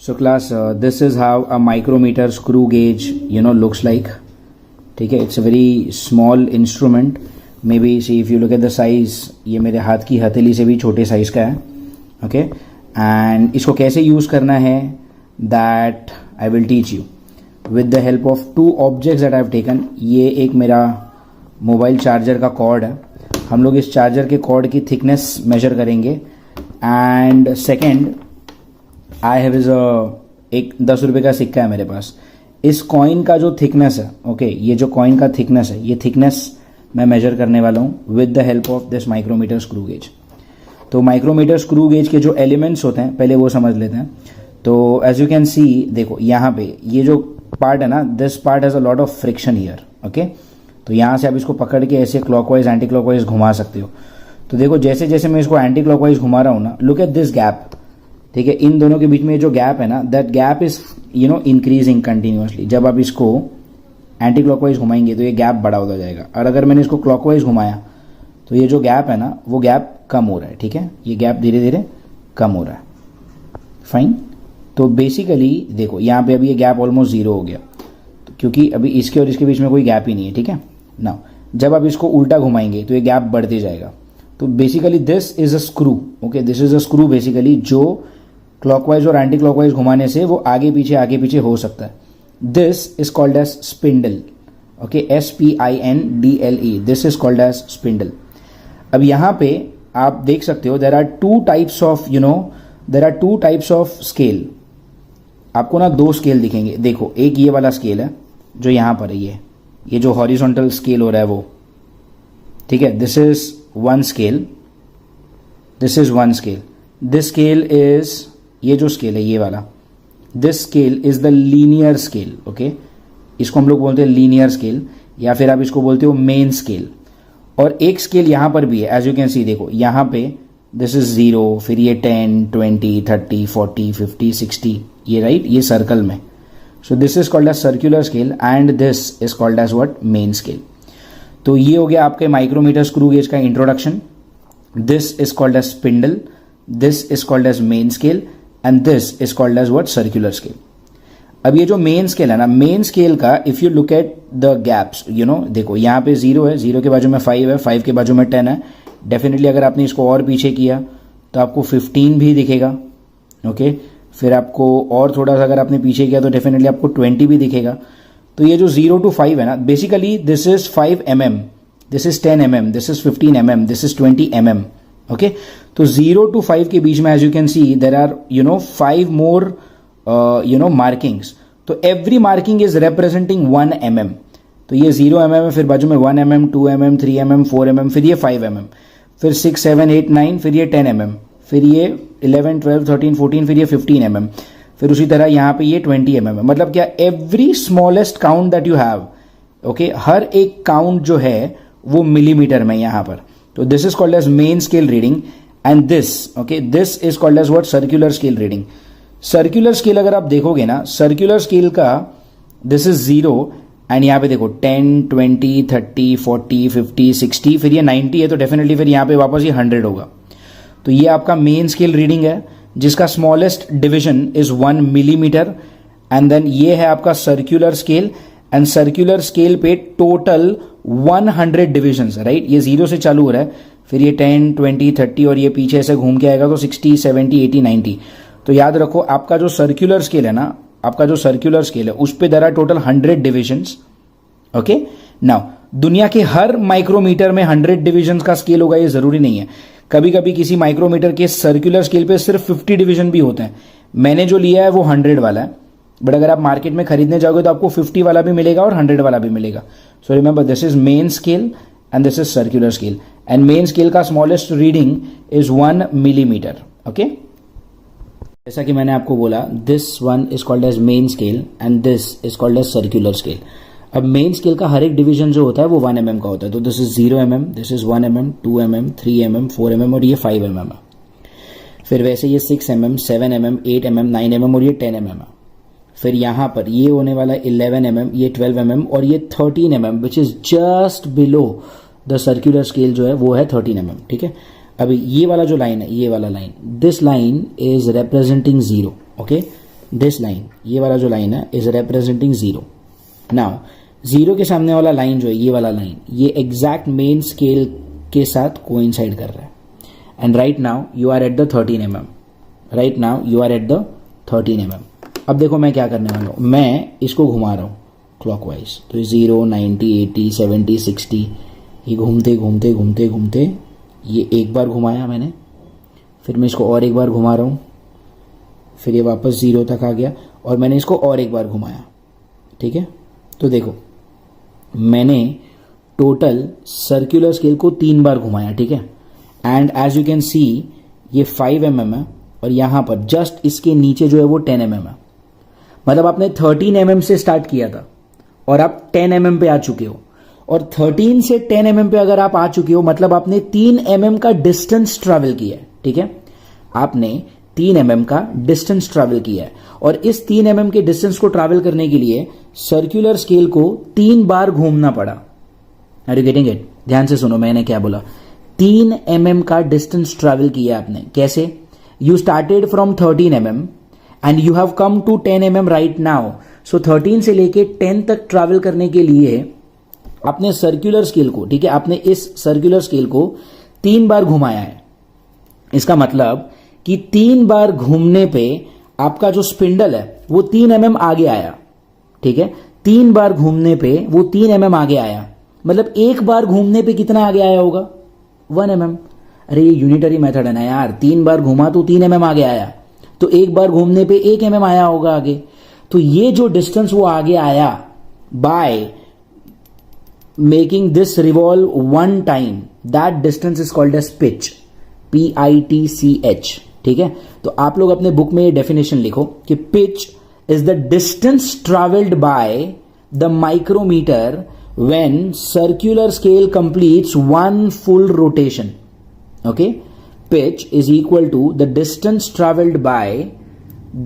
So class, this is how a micrometer screw gauge, looks like. Okay, it's a very small instrument. Maybe see if you look at the size, ये मेरे हाथ की हथेली से भी छोटे size का है. Okay, and इसको कैसे यूज करना है, that I will teach you with the help of two objects that I have taken. ये एक मेरा मोबाइल चार्जर का कॉर्ड है. हम लोग इस चार्जर के कॉर्ड की थिकनेस मेजर करेंगे. And second, I have is एक 10 रुपये का सिक्का है मेरे पास. इस कॉइन का जो थिकनेस है, ओके, ये जो कॉइन का थिकनेस है, ये थिकनेस मैं मेजर करने वाला हूँ with the help of this micrometer screw gauge. तो माइक्रोमीटर स्क्रू गेज के जो एलिमेंट्स होते हैं पहले वो समझ लेते हैं. तो एज यू कैन सी, देखो यहाँ पे ये जो पार्ट है ना, this part has a lot of friction here. Okay, तो यहाँ से आप इसको पकड़ के ऐसे क्लॉकवाइज एंटी क्लॉकवाइज घुमा सकते हो. तो देखो जैसे जैसे मैं इसको एंटी क्लॉकवाइज घुमा रहा हूँ ना, लुक एट दिस गैप. ठीक है, इन दोनों के बीच में जो गैप है ना, that gap is increasing continuously. जब आप इसको एंटी क्लॉकवाइज घुमाएंगे तो ये गैप बड़ा होता जाएगा, और अगर मैंने इसको क्लॉकवाइज घुमाया तो ये जो गैप है ना, वो गैप कम हो रहा है. ठीक है, ये गैप धीरे धीरे कम हो रहा है. फाइन. तो बेसिकली देखो यहाँ पे अभी ये गैप ऑलमोस्ट 0 हो गया, तो क्योंकि अभी इसके और इसके बीच में कोई गैप ही नहीं है. ठीक है ना, जब आप इसको उल्टा घुमाएंगे तो ये गैप बढ़ते जाएगा. तो basically this is a screw. Okay, this is a screw basically, जो क्लॉकवाइज और एंटी क्लॉकवाइज घुमाने से वो आगे पीछे हो सकता है. This is called as spindle. Okay, SPINDLE. This is called as spindle. अब यहाँ पे आप देख सकते हो, there are two types of scale. आपको ना 2 स्केल दिखेंगे. देखो, एक ये वाला स्केल है जो यहाँ पर है, ये जो हॉरिजॉन्टल स्केल हो रहा है वो. ठीक है, this is one scale, this is one scale. This scale is, ये जो स्केल है ये वाला, this scale is the linear scale. Okay, इसको हम लोग बोलते हैं लीनियर स्केल, या फिर आप इसको बोलते हो मेन स्केल. और एक स्केल यहाँ पर भी है, एज यू कैन सी. देखो यहाँ पे दिस इज 0, फिर ये 10, 20, 30, 40, 50, 60, ये राइट, ये सर्कल में. So this is called as circular scale and this is called as what, main scale. तो ये हो गया आपके माइक्रोमीटर स्क्रू गेज का introduction. This is called as spindle, this is called as main scale, and this is called as what, circular scale. अब ये जो main scale है ना, मेन स्केल का if you look at the gaps, देखो यहाँ पे 0 है, 0 के बाजू में 5 है, 5 के बाजू में 10 है. डेफिनेटली अगर आपने इसको और पीछे किया तो आपको 15 भी दिखेगा. ओके, फिर आपको और थोड़ा सा अगर आपने पीछे किया तो डेफिनेटली आपको 20 भी दिखेगा. तो ये जो 0 to 5 है ना, basically this is 5 mm, this is 10 mm, this is 15 mm, this is 20 mm. Okay, तो 0 to 5 के बीच में as you can see there are 5 more markings. तो every marking is representing 1 mm. तो ये 0 mm है, फिर बाजू में 1 mm, 2 mm, 3 mm, 4 mm, फिर ये 5 mm, फिर 6, 7, 8, 9, फिर ये 10 mm, फिर ये 11, 12, 13, 14, फिर ये 15 mm, फिर उसी तरह यहाँ पे ये 20 mm है. मतलब क्या, every smallest count that you have, okay, हर एक काउंट जो है वो मिलीमीटर में यहाँ पर. तो this is called as main scale reading and this, okay, this is called as what, circular scale reading. Circular scale अगर आप देखोगे ना, सर्कुलर स्केल का दिस इज 0 एंड यहाँ पे देखो 10, 20, 30, 40, 50, 60, फिर ये 90 है, तो डेफिनेटली फिर यहाँ पे वापस ये 100 होगा. तो ये आपका मेन स्केल रीडिंग है, जिसका smallest division is 1 millimetre. And then ये है आपका circular scale, and circular scale पे टोटल 100 डिविजन्स, राइट. ये 0 से चालू हो रहा है, फिर ये 10, 20, 30 और ये पीछे ऐसे घूम के आएगा तो 60, 70, 80, 90. तो याद रखो, आपका जो सर्कुलर स्केल है ना, आपका जो सर्कुलर स्केल है उस पे there are total 100 divisions. Okay, now दुनिया के हर माइक्रोमीटर में 100 डिविजन्स का स्केल होगा ये जरूरी नहीं है. कभी कभी किसी माइक्रोमीटर के सर्कुलर स्केल पे सिर्फ 50 डिवीजन भी होते हैं. मैंने जो लिया है वो 100 वाला है, बट अगर आप मार्केट में खरीदने जाओगे तो आपको 50 वाला भी मिलेगा और 100 वाला भी मिलेगा. So remember, this is main scale and this is circular scale, and main scale का smallest reading is 1 millimetre. Okay, जैसा कि मैंने आपको बोला, this one is called as main scale and this is called as circular scale. अब main scale का हर एक डिवीजन जो होता है वो 1 mm का होता है. तो this is 0 mm, this is 1 mm, 2 mm, 3 mm, 4 mm और ये 5 mm है. फिर वैसे ये 6 mm, 7 mm, 8 mm, 9 mm और ये 10 mm है. फिर यहाँ पर ये होने वाला 11 mm, ये 12 mm और ये 13 mm, which is just below the circular scale जो है वो है 13 mm. ठीक है, अभी ये वाला जो लाइन है, ये वाला line, this line is representing 0. Okay, this line, ये वाला जो लाइन है इज रिप्रेजेंटिंग 0. नाउ 0 के सामने वाला लाइन जो है ये वाला लाइन, ये एग्जैक्ट मेन स्केल के साथ कोइंसाइड कर रहा है. And right now you are at the 13 mm. Right now you are at the 13 mm. अब देखो मैं क्या करने वाला हूँ, मैं इसको घुमा रहा हूँ क्लॉकवाइज. तो 0, 90, 80, 70, 60 ये घूमते घूमते घूमते घूमते ये एक बार घुमाया मैंने, फिर मैं इसको और एक बार घुमा रहा हूँ, फिर ये वापस 0 तक आ गया और मैंने इसको और एक बार घुमाया. ठीक है, तो देखो मैंने टोटल सर्कुलर स्केल को 3 बार घुमाया. ठीक है, and as you can see ये 5 mm है और यहां पर जस्ट इसके नीचे जो है वो 10 mm है. मतलब आपने 13 mm से स्टार्ट किया था और आप 10 mm पे आ चुके हो, और 13 से 10 mm पे अगर आप आ चुके हो मतलब आपने 3 mm का डिस्टेंस ट्रैवल किया है. ठीक है, आपने 3 mm का डिस्टेंस ट्रैवल किया है और इस 3 mm के डिस्टेंस को ट्रैवल करने के लिए सर्कुलर स्केल को 3 बार घूमना पड़ा. Are you getting it? ध्यान से सुनो मैंने क्या बोला. 3 mm का डिस्टेंस ट्रैवल किया आपने. कैसे? You started from 13 mm and you have come to 10 mm right now. So 13 से लेके 10 तक ट्रैवल करने के लिए आपने सर्कुलर स्केल को, ठीक है, आपने इस सर्कुलर स्केल को 3 बार घुमाया है. इसका मतलब कि 3 बार घूमने पे आपका जो स्पिंडल है वो 3 mm आगे आया. ठीक है, 3 बार घूमने पे वो 3 mm आगे आया. मतलब एक बार घूमने पे कितना आगे आया होगा? 1 mm. अरे ये यूनिटरी मेथड है ना यार, 3 बार घुमा तो 3 mm आगे आया, तो एक बार घूमने पे 1 mm आया होगा आगे. तो ये जो डिस्टेंस वो आगे आया by making this revolve 1 time, that distance is called as pitch. PITCH. ठीक है, तो आप लोग अपने बुक में ये डेफिनेशन लिखो कि pitch is the distance travelled by the micrometer when circular scale completes 1 full rotation. Okay, pitch is equal to the distance traveled by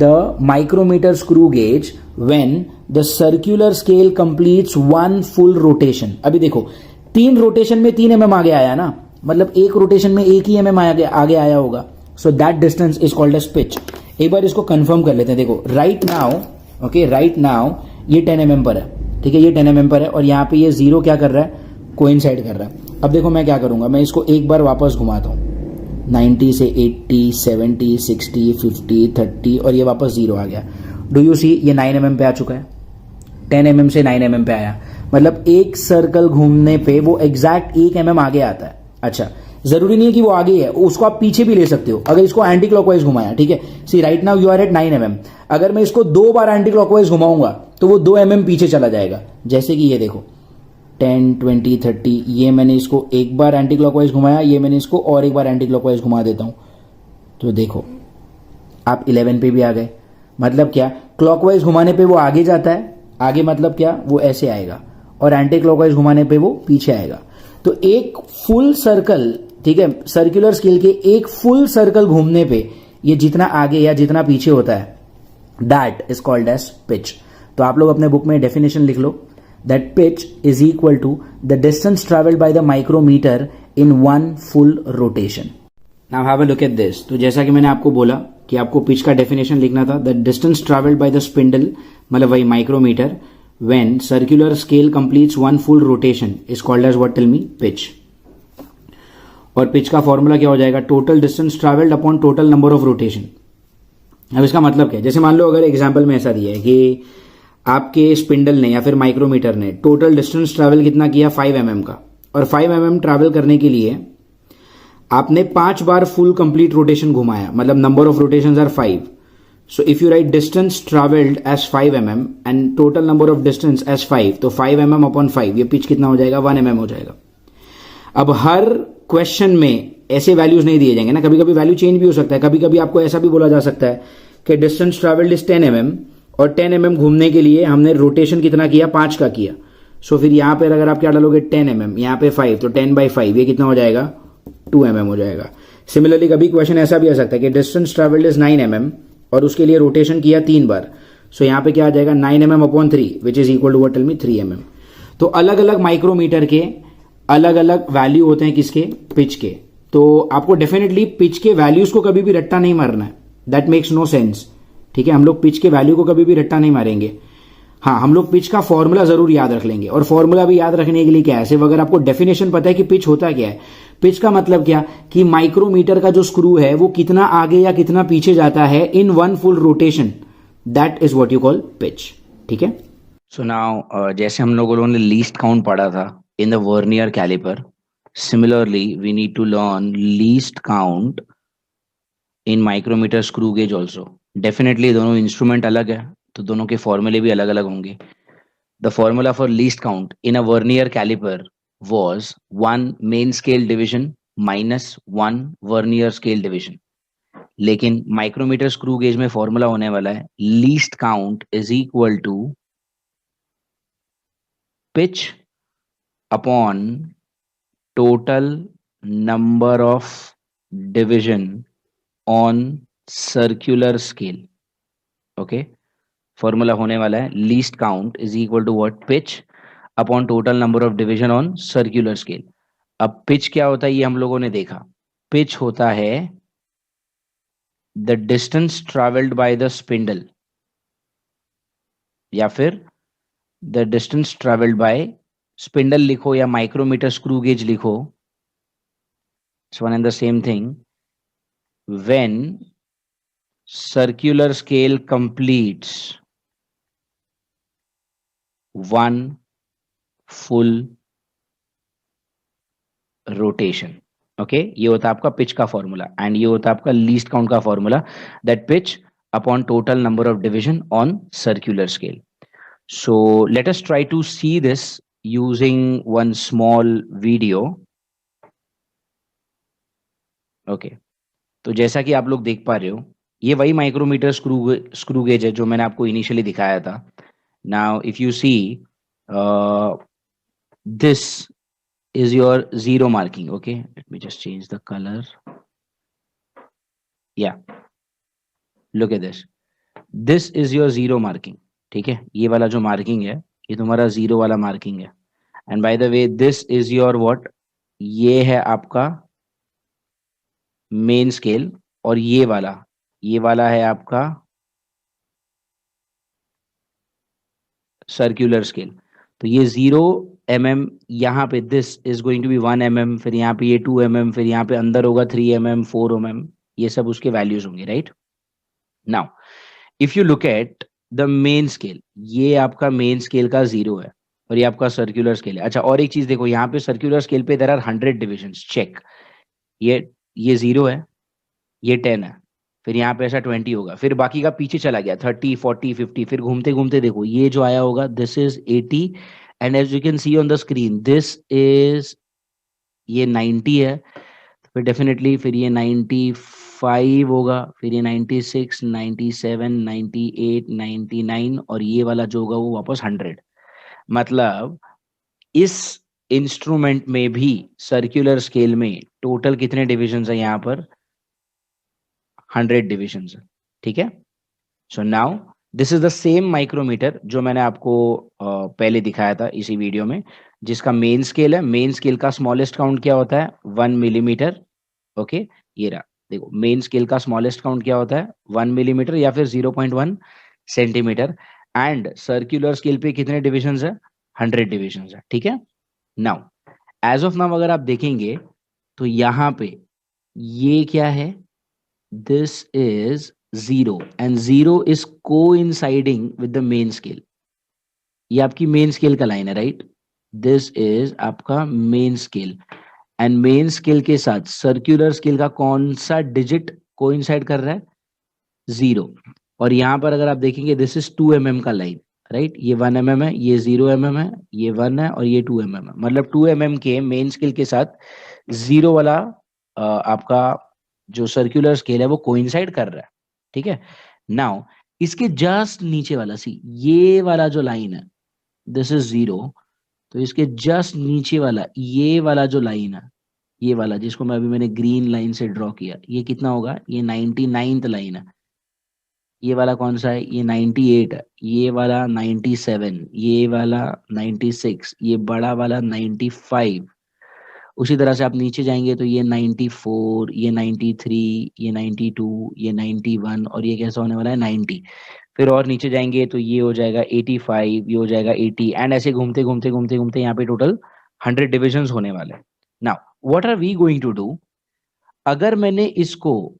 the micrometer screw gauge when the circular scale completes 1 full rotation. अभी देखो 3 rotation में 3 mm आगे आया ना, मतलब एक rotation में 1 ही mm आगे आया होगा. So that distance is called as pitch. एक बार इसको कंफर्म कर लेते हैं. देखो right now, okay, right now ये 10 mm पर है. ठीक है, ये 10 mm पर है और यहाँ पे ये 0 क्या कर रहा है? कोइंसाइड कर रहा है. अब देखो मैं क्या करूंगा, मैं इसको एक बार वापस घुमाता हूँ 90 से 80, 70, 60, 50, 30 और ये वापस 0 आ गया. डू यू सी ये 9 mm पे आ चुका है. 10 mm से 9 mm पे आया, मतलब एक सर्कल घूमने पे वो एग्जैक्ट 1 mm आगे आता है. अच्छा, जरूरी नहीं है कि वो आगे है, उसको आप पीछे भी ले सकते हो अगर इसको एंटी क्लॉकवाइज घुमाया. ठीक है, see right now you are at 9 mm. अगर मैं इसको 2 बार एंटी क्लॉकवाइज घुमाऊंगा तो वो 2 mm पीछे चला जाएगा. जैसे कि ये देखो 10, 20, 30, ये मैंने इसको एक बार एंटी क्लॉकवाइज घुमाया, ये मैंने इसको और एक बार एंटी क्लॉकवाइज घुमा देता हूं, तो देखो आप 11 पे भी आ गए. मतलब क्या? क्लॉकवाइज घुमाने पे वो आगे जाता है, आगे मतलब क्या? वो ऐसे आएगा, और एंटी क्लॉकवाइज घुमाने पे वो पीछे आएगा. तो एक फुल सर्कल, ठीक है, सर्कुलर स्केल के एक फुल सर्कल घूमने पे ये जितना आगे या जितना पीछे होता है that is called as pitch. तो आप लोग अपने बुक में डेफिनेशन लिख लो, that pitch is equal to the distance travelled by the micrometer in 1 full rotation. Now have a look at this. तो जैसा कि मैंने आपको बोला कि आपको पिच का डेफिनेशन लिखना था, the distance travelled by the spindle, मतलब वही micrometer, when circular scale completes 1 full rotation is called as what? Tell me. Pitch. और पिच का फॉर्मूला क्या हो जाएगा? Total distance travelled upon total number of rotation. अब इसका मतलब क्या है? जैसे मान लो अगर एग्जांपल में ऐसा दिया है कि आपके स्पिंडल ने या फिर माइक्रोमीटर ने टोटल डिस्टेंस ट्रैवल कितना किया? 5 mm का, और 5 mm ट्रैवल करने के लिए आपने 5 बार फुल कंप्लीट रोटेशन घुमाया, मतलब number of rotations are 5. So if you write distance traveled as 5 mm and total number of distance as 5, तो 5 mm upon 5, ये पिच कितना हो जाएगा? 1 mm हो जाएगा. अब हर क्वेश्चन में ऐसे वैल्यूज नहीं दिए जाएंगे ना, कभी कभी वैल्यू चेंज भी हो सकता है. कभी कभी आपको ऐसा भी बोला जा सकता है कि डिस्टेंस ट्रैवल्ड इज 10 mm और 10 mm घूमने के लिए हमने रोटेशन कितना किया? 5 का किया. सो फिर यहां पर अगर आप क्या डालोगे? 10 mm, यहां पे 5, तो 10/5 ये कितना हो जाएगा? 2 mm हो जाएगा. सिमिलरली कभी क्वेश्चन ऐसा भी आ सकता है कि डिस्टेंस ट्रैवल्ड इज 9 mm और उसके लिए रोटेशन किया 3 बार. सो यहां पे क्या आ जाएगा? 9 mm upon 3 which is equal to what? Tell me. 3 mm. तो अलग अलग माइक्रोमीटर के अलग अलग वैल्यू होते हैं किसके? पिच के. तो आपको डेफिनेटली पिच के वैल्यूज को कभी भी रट्टा नहीं मारना है. That makes no sense. ठीक है, हम लोग पिच के वैल्यू को कभी भी रट्टा नहीं मारेंगे। हाँ, हम लोग पिच का फॉर्मूला जरूर याद रख लेंगे, और फॉर्मूला भी याद रखने के लिए क्या है, सिर्फ अगर आपको डेफिनेशन पता है कि पिच होता क्या है, पिच का मतलब क्या कि माइक्रोमीटर का जो स्क्रू है वो कितना आगे या कितना पीछे जाता है in one full rotation, that is what you call pitch. ठीक है। सो नाउ जैसे हम लोगों ने लीस्ट काउंट पढ़ा था in the vernier calliper, similarly we need to learn least count in micrometer screw gauge also. Definitely दोनों instrument अलग है तो दोनों के फॉर्मूले भी अलग अलग होंगे। The formula for least count in a vernier calliper was 1 main scale division minus 1 vernier scale division. लेकिन माइक्रोमीटर स्क्रू गेज में फॉर्मूला होने वाला है least count is equal to pitch upon total number of division on circular scale. Okay, formula होने वाला है least count is equal to what, pitch upon total number of division on circular scale. अब pitch क्या होता है ये हम लोगों ने देखा, पिच होता है the distance travelled by the spindle, या फिर the distance travelled bye spindle लिखो या माइक्रोमीटर स्क्रू गेज लिखो, it's one and the same thing. When circular scale completes one full rotation। Okay, ये होता है आपका पिच का फॉर्मूला, एंड ये होता है आपका लीस्ट काउंट का formula, that pitch upon total number of division on circular scale. So let us try to see this using one small video. Okay, तो जैसा कि आप लोग देख पा रहे हो ये वही माइक्रोमीटर स्क्रू गेज है जो मैंने आपको इनिशियली दिखाया था। Now if you see this is your zero marking, okay, let me just change the color, yeah, look at this is your zero marking। ठीक है, ये वाला जो मार्किंग है ये तुम्हारा जीरो वाला मार्किंग है, and by the way this is your what, ये है आपका मेन स्केल, और ये वाला है आपका सर्कुलर स्केल। तो ये 0 mm, यहाँ पे this is going to be 1 mm, फिर यहाँ पे ये 2 mm, फिर यहाँ पे अंदर होगा 3 mm, 4 mm, ये सब उसके वैल्यूज होंगे, right. Now if you look at the main scale, ये आपका मेन स्केल का 0 है और ये आपका सर्कुलर स्केल है। अच्छा, और एक चीज देखो, यहाँ पे सर्कुलर स्केल पे देयर आर 100 डिविजन्स, चेक, ये 0 है, ये 10 है, फिर यहाँ पे ऐसा 20 होगा, फिर बाकी का पीछे चला गया 30 40 50, फिर घूमते घूमते देखो ये जो आया होगा this is 80, and as you can see on the screen this is, ये 90 है, फिर डेफिनेटली फिर ये 95 होगा, फिर ये 96 97 98 99, और ये वाला जो होगा वो वापस 100। मतलब इस इंस्ट्रूमेंट में भी सर्कुलर स्केल में टोटल कितने डिविजन्स है यहाँ पर, 100 डिविजन्स है। ठीक है, so now this is the same micrometer जो मैंने आपको पहले दिखाया था इसी वीडियो में, जिसका मेन स्केल है, मेन स्केल का स्मॉलेस्ट काउंट क्या होता है, 1 मिलीमीटर। ओके, ये रहा, देखो मेन स्केल का स्मॉलेस्ट काउंट क्या होता है, 1 मिलीमीटर या फिर 0.1 सेंटीमीटर, एंड सर्कुलर स्केल पे कितने डिविजन्स है, 100 डिविजन्स है। ठीक है, नाउ एज ऑफ नाउ अगर आप देखेंगे तो यहाँ पे ये क्या है, this is 0 and 0 is coinciding with the main scale। ये आपकी मेन स्केल का लाइन है, राइट, दिस इज आपका main scale, and main scale के साथ सर्कुलर स्केल का कौन सा डिजिट कोइंसाइड कर रहा है, 0। और यहां पर अगर आप देखेंगे दिस इज 2 mm का लाइन, राइट, ये 1 mm है, ये 0 mm है, ये 1 है और ये 2 mm है, मतलब 2 mm के मेन स्केल के साथ 0 वाला आपका जो सर्कुलर स्केल है वो कोइंसाइड कर रहा है। ठीक है, नाउ इसके जस्ट नीचे वाला, सी ये वाला जो लाइन है दिस इज 0, तो इसके जस्ट नीचे वाला ये वाला जो लाइन है, ये वाला जिसको मैं अभी मैंने ग्रीन लाइन से ड्रॉ किया, ये कितना होगा, ये 99th लाइन है। ये वाला कौन सा है, ये 98 है, ये वाला 97, ये वाला 96, ये बड़ा वाला 95, उसी तरह से आप नीचे जाएंगे तो ये 94, ये 93, ये 92, ये 91 और ये कैसा होने वाला है 90। फिर और नीचे जाएंगे तो ये हो जाएगा 85, ये हो जाएगा 80 एंड ऐसे घूमते घूमते घूमते घूमते यहाँ पे टोटल 100 डिविजन्स होने वाले हैं। Now what are we going to do, अगर मैंने इसको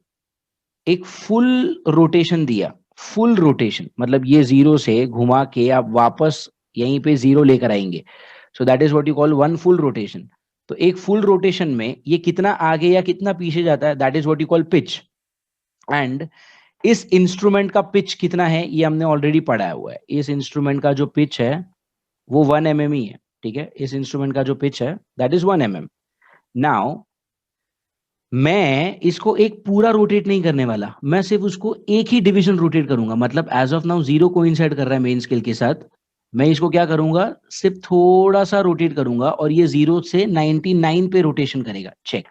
एक फुल रोटेशन दिया, फुल रोटेशन मतलब ये जीरो से घुमा के आप वापस यहीं पे जीरो लेकर आएंगे, सो that is what you call one full rotation. तो एक फुल रोटेशन में ये कितना आगे या कितना पीछे जाता है, that is what you call pitch. And इस इंस्ट्रूमेंट का पिच कितना है ये हमने ऑलरेडी पढ़ाया हुआ है। इस इंस्ट्रूमेंट का जो पिच है वो 1 mm ही है, ठीक है। इस इंस्ट्रूमेंट का जो पिच है दैट इज 1 mm। नाउ मैं इसको एक पूरा रोटेट नहीं करने वाला, मैं सिर्फ उसको एक ही डिवीजन रोटेट करूंगा। मतलब as of now zero coincide कर रहा है मेन स्केल के साथ, मैं इसको क्या करूंगा सिर्फ थोड़ा सा रोटेट करूंगा और ये 0 से 99 पे रोटेशन करेगा। चेक,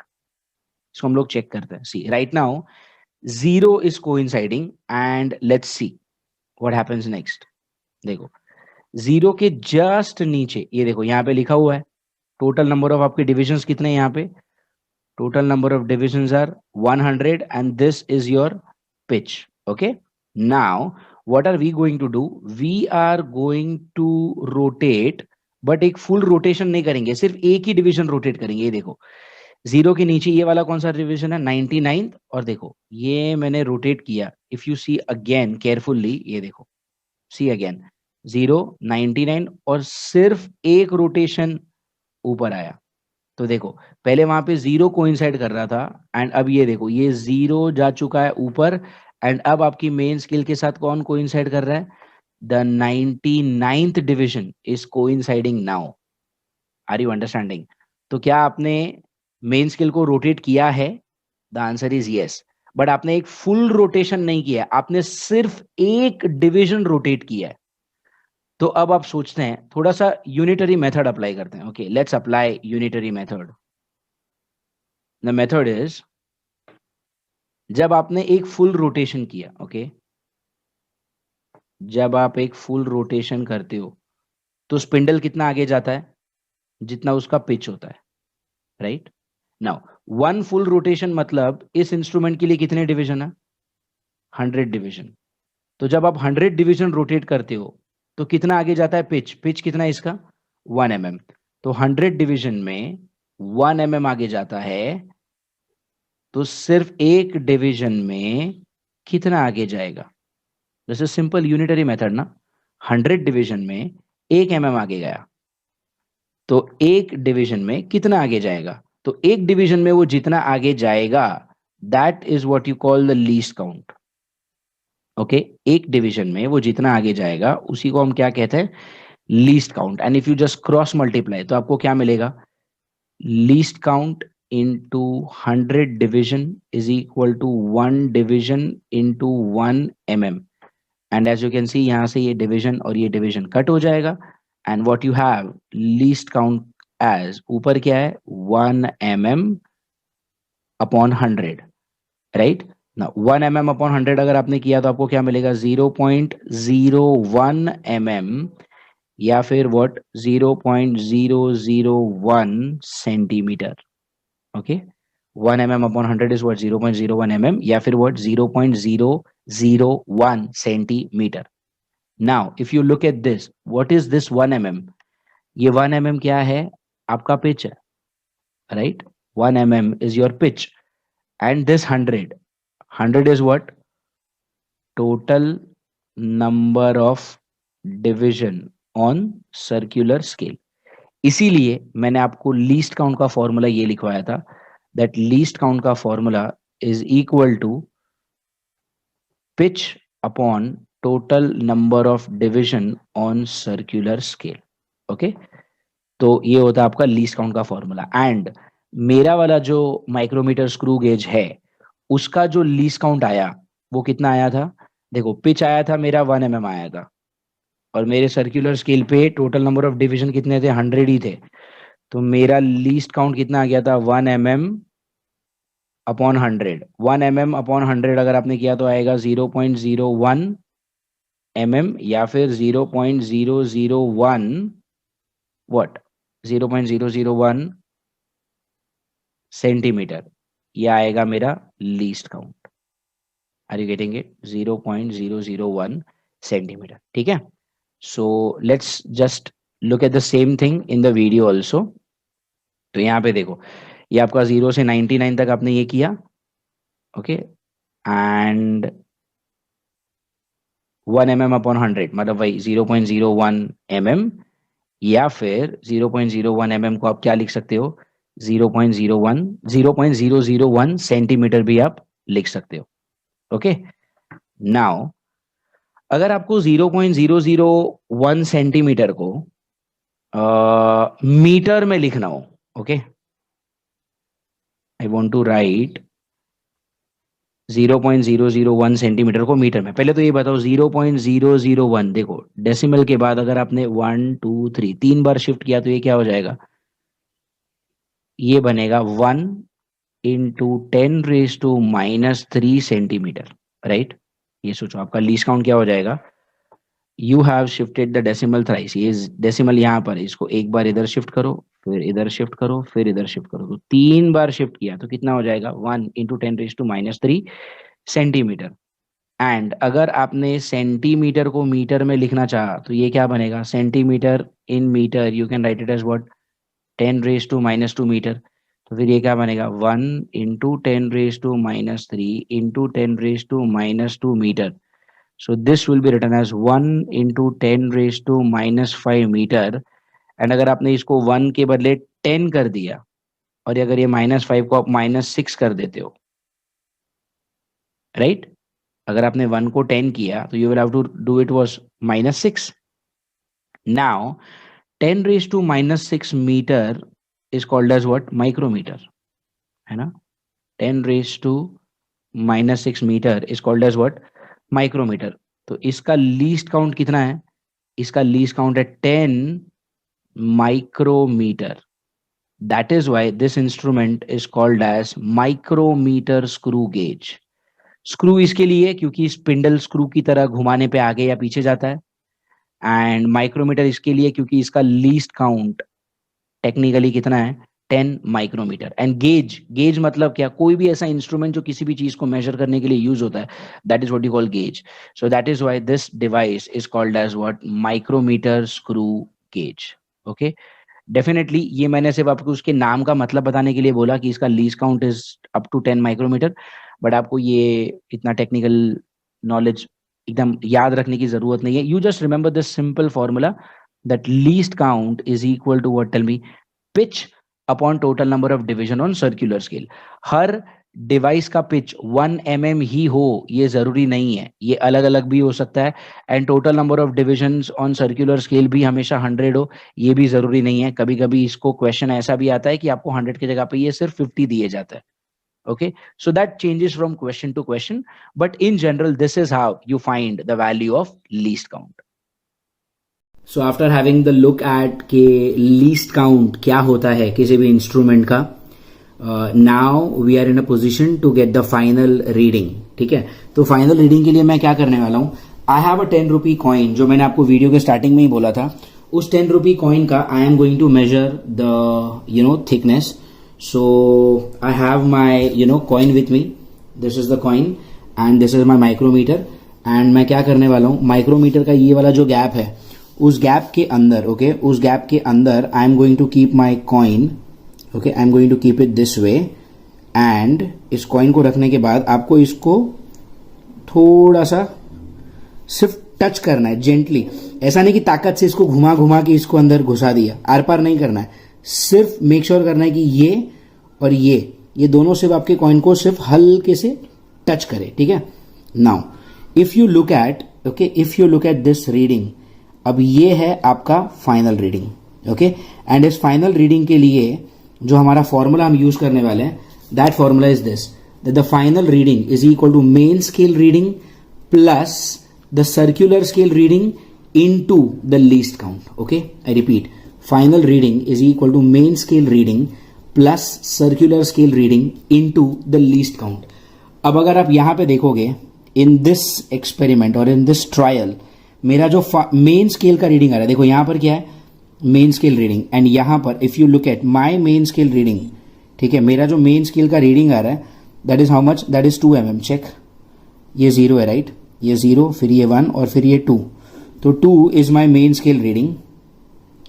इसको हम लोग चेक करते हैं। See right now 0 is coinciding and let's see what happens next. देखो 0 के जस्ट नीचे ये देखो यहाँ पे लिखा हुआ है टोटल नंबर ऑफ आपके डिविजन्स कितने हैं यहाँ पे, total number of divisions are 100 and this is your pitch. Okay, now what are we going to do, we are going to rotate, but एक full rotation नहीं करेंगे, सिर्फ एक ही डिवीजन रोटेट करेंगे। ये देखो 0 के नीचे ये वाला कौन सा डिवीजन है 99, और देखो ये मैंने रोटेट किया। If you see again carefully, ये देखो सी अगेन 0 99 और सिर्फ एक रोटेशन ऊपर आया। तो देखो पहले वहां पे 0 कोइंसाइड कर रहा था एंड अब ये देखो ये 0 जा चुका है ऊपर एंड अब आपकी मेन स्केल के साथ कौन कोइंसाइड कर रहा है, the 99th division is coinciding now. Are you understanding? तो क्या आपने मेन स्केल को रोटेट किया है? The answer is yes, but आपने एक फुल रोटेशन नहीं किया, आपने सिर्फ एक डिविजन रोटेट किया है। तो अब आप सोचते हैं थोड़ा सा यूनिटरी मेथड अप्लाई करते हैं। Okay, let's apply unitary method. The method is, जब आपने एक फुल रोटेशन किया, ओके, जब आप एक फुल रोटेशन करते हो तो स्पिंडल कितना आगे जाता है, जितना उसका पिच होता है, right. Now one full rotation मतलब इस इंस्ट्रूमेंट के लिए कितने डिवीजन है 100 डिवीजन। तो जब आप 100 डिवीजन रोटेट करते हो तो कितना आगे जाता है पिच, पिच कितना है इसका 1 mm। तो 100 डिवीजन में 1 mm आगे जाता है, तो सिर्फ एक डिवीजन में कितना आगे जाएगा, this is simple unitary method ना। 100 डिवीजन में 1 mm आगे गया, तो एक डिवीजन में कितना आगे जाएगा, तो एक डिवीजन में वो जितना आगे जाएगा that is what you call the least count. Okay, एक डिवीजन में वो जितना आगे जाएगा उसी को हम क्या कहते हैं, least count. And if you just cross multiply तो आपको क्या मिलेगा, least count into 100 division is equal to 1 division into 1 mm। and as you can see यहाँ से ये division और ये division कट हो जाएगा and what you have least count as ऊपर क्या है 1 mm upon 100, right। now 1 mm upon 100 अगर आपने किया तो आपको क्या मिलेगा 0.01 mm या फिर what 0.001 centimetre. Okay, 1 mm upon 100 is what 0.01 mm या फिर what 0.001 centimetre. Now if you look at this, what is this 1 mm, ये 1 mm क्या है आपका पिच है, right. 1 mm is your pitch and this 100 is what total number of division on circular scale। इसीलिए मैंने आपको लीस्ट काउंट का formula ये लिखवाया था, दैट लीस्ट काउंट का formula is equal to pitch upon total number of division on circular scale. Okay, तो ये होता है आपका लीस्ट काउंट का फॉर्मूला। एंड मेरा वाला जो माइक्रोमीटर स्क्रू गेज है उसका जो लीस्ट काउंट आया वो कितना आया था, देखो पिच आया था मेरा 1 mm आया था और मेरे सर्कुलर स्केल पे टोटल नंबर ऑफ डिवीजन कितने थे 100 ही थे, तो मेरा लीस्ट काउंट कितना आ गया था 1 mm अपॉन 100। 1 mm अपॉन 100 अगर आपने किया तो आएगा 0.01 mm या फिर 0.001 व्हाट 0.001 सेंटीमीटर, ये आएगा मेरा least count. Are you getting it? 0.001 centimetre, ठीक है। So let's just look at the same thing in the video also. तो यहाँ पे देखो, ये आपका 0 से 99 तक आपने ये किया, ओके, एंड 1 mm अपॉन 100 मतलब वही 0.01 mm, या फिर 0.01 mm को आप क्या लिख सकते हो, 0.01 सेंटीमीटर भी आप लिख सकते हो, ओके। नाउ अगर आपको 0.001 सेंटीमीटर को मीटर में लिखना हो, okay, I want to write 0.001 centimetre को मीटर में। पहले तो ये बताओ 0.001, देखो डेसिमल के बाद अगर आपने 1 2 3 3 बार शिफ्ट किया तो ये क्या हो जाएगा, ये बनेगा 1 इंटू 10⁻³ सेंटीमीटर, राइट। ये सोचो आपका लीस्ट काउंट क्या हो जाएगा, you have shifted the decimal thrice, ये डेसिमल यहाँ पर है, इसको एक बार इधर शिफ्ट करो, फिर इधर शिफ्ट करो, फिर इधर शिफ्ट करो, तो 3 बार शिफ्ट किया तो कितना हो जाएगा, 1 इंटू 10⁻³ सेंटीमीटर। एंड अगर आपने सेंटीमीटर को मीटर में लिखना चाहा तो ये क्या बनेगा, centimetre in metre, you can write it as what, 10⁻² metre. तो फिर ये क्या बनेगा, 1 into 10⁻³ into 10⁻² metre. So this will be written as 1 into 10⁻⁵ metre. And अगर आपने इसको 1 के बदले 10 कर दिया, और अगर ये -5 को आप -6 कर देते हो, राइट, अगर आपने 1 को 10 किया तो you will have to do it was -6। Now 10⁻⁻6 metre is called as what, micrometre, है ना। 10⁻⁻6 metre is called as what, micrometre. तो इसका लीस्ट काउंट कितना है, इसका लीस्ट काउंट है 10 micrometre. That is why this instrument is called as micrometer screw gauge. Screw इसके लिए क्योंकि स्पिंडल स्क्रू की तरह घुमाने पे आगे या पीछे जाता है, एंड माइक्रोमीटर इसके लिए क्योंकि इसका लीस्ट काउंट टेक्निकली कितना है, 10 माइक्रोमीटर। एंड गेज, गेज मतलब क्या, कोई भी ऐसा इंस्ट्रूमेंट जो किसी भी चीज को मेजर करने के लिए यूज होता है, that is what you call gauge. So that is why this device is called as what, micrometer screw gauge, okay. Definitely ये मैंने सिर्फ आपको उसके नाम का मतलब बताने के लिए बोला कि इसका least count is up to 10 micrometre, but आपको ये इतना टेक्निकल नॉलेज एकदम याद रखने की जरूरत नहीं है। You just remember this simple formula that least count is equal to what, tell me, pitch upon total number of division on circular scale. हर डिवाइस का पिच 1 mm ही हो ये जरूरी नहीं है, ये अलग अलग भी हो सकता है। And total number of divisions on circular scale भी हमेशा 100 हो ये भी जरूरी नहीं है। कभी कभी इसको क्वेश्चन ऐसा भी आता है कि आपको 100 की जगह पे ये सिर्फ 50 दिए जाता है, okay, so that changes from question to question, but in general this is how you find the value of least count. So after having the look at के least count क्या होता है किसी भी इंस्ट्रूमेंट का, now we are in a position to get the final reading, ठीक है। तो फाइनल रीडिंग के लिए मैं क्या करने वाला हूँ, I have a 10 rupee coin, जो मैंने आपको वीडियो के स्टार्टिंग में ही बोला था, उस 10 रुपी कॉइन का I am going to measure the thickness. So I have my coin with me. This is the coin and this is my micrometer. And मैं क्या करने वाला हूँ, माइक्रोमीटर का ये वाला जो गैप है उस गैप के अंदर, ओके, उस गैप के अंदर I am going to keep my coin, okay, I am going to keep it this way. And इस कॉइन को रखने के बाद आपको इसको थोड़ा सा सिर्फ टच करना है, जेंटली, ऐसा नहीं कि ताकत से इसको घुमा घुमा के इसको अंदर घुसा दिया, आर पार नहीं करना है, सिर्फ मेक श्योर करना है कि ये और ये दोनों सिर्फ आपके कॉइन को सिर्फ हल्के से टच करे, ठीक है। Now if you look eight, okay, if you look at this reading, अब ये है आपका फाइनल रीडिंग, ओके। एंड इस फाइनल रीडिंग के लिए जो हमारा फॉर्मूला हम यूज करने वाले हैं, that formula is this, that the final reading is equal to main scale reading plus the circular scale reading into the least count, okay. I repeat, final reading is equal to main scale reading plus circular scale reading into the least count. अब अगर आप यहां पे देखोगे in this experiment और in this trial, मेरा जो main scale का रीडिंग आ रहा है, देखो यहां पर क्या है, मेन स्केल रीडिंग, एंड यहां पर if you look at my main scale reading, ठीक है, मेरा जो मेन स्केल का रीडिंग आ रहा है that is how much, that is 2 mm। Check, ये 0 है राइट, ये 0 फिर ये 1 और फिर ये 2, तो 2 is my main scale reading.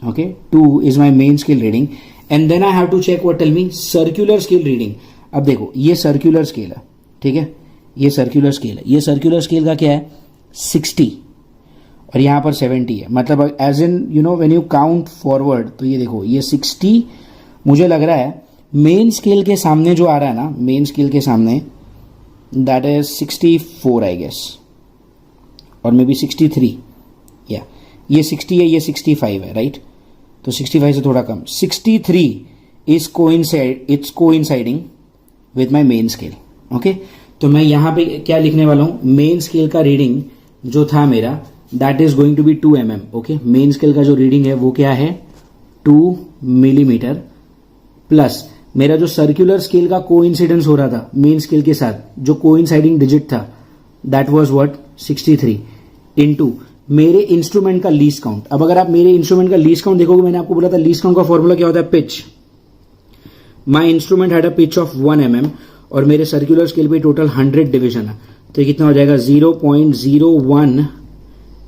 Okay, 2 is my main scale reading and then I have to check what tell me circular scale reading. अब देखो ये सर्कुलर स्केल है, ठीक है, ये सर्कुलर स्केल है, ये सर्कुलर स्केल का क्या है 60 और यहाँ पर 70 है, मतलब as in you know when you count forward तो ये देखो ये 60 मुझे लग रहा है मेन स्केल के सामने जो आ रहा है ना, मेन स्केल के सामने दैट इज 64 आई गेस, और मे बी 63, या ये 60 है, ये 65 है राइट, तो 65 से थोड़ा कम, 63 is coinciding with my main scale. Okay, तो मैं यहाँ पे क्या लिखने वाला हूँ, मेन स्केल का रीडिंग जो था मेरा that is going to be 2 mm। Okay, main scale का जो रीडिंग है वो क्या है 2 मिलीमीटर, प्लस मेरा जो सर्कुलर स्केल का कोइंसिडेंस हो रहा था मेन स्केल के साथ, जो कोइंसाइडिंग डिजिट था दैट वाज व्हाट 63 इनटू मेरे इंस्ट्रूमेंट का लीस्ट काउंट। अब अगर आप मेरे इंस्ट्रूमेंट का लीस्ट काउंट देखोगे, मैंने आपको बोला था लीस्ट काउंट का फॉर्मूला क्या होता है, pitch. My instrument had a pitch of 1 mm और मेरे सर्कुलर स्केल पे टोटल 100 डिवीजन है, तो ये कितना हो जाएगा 0.01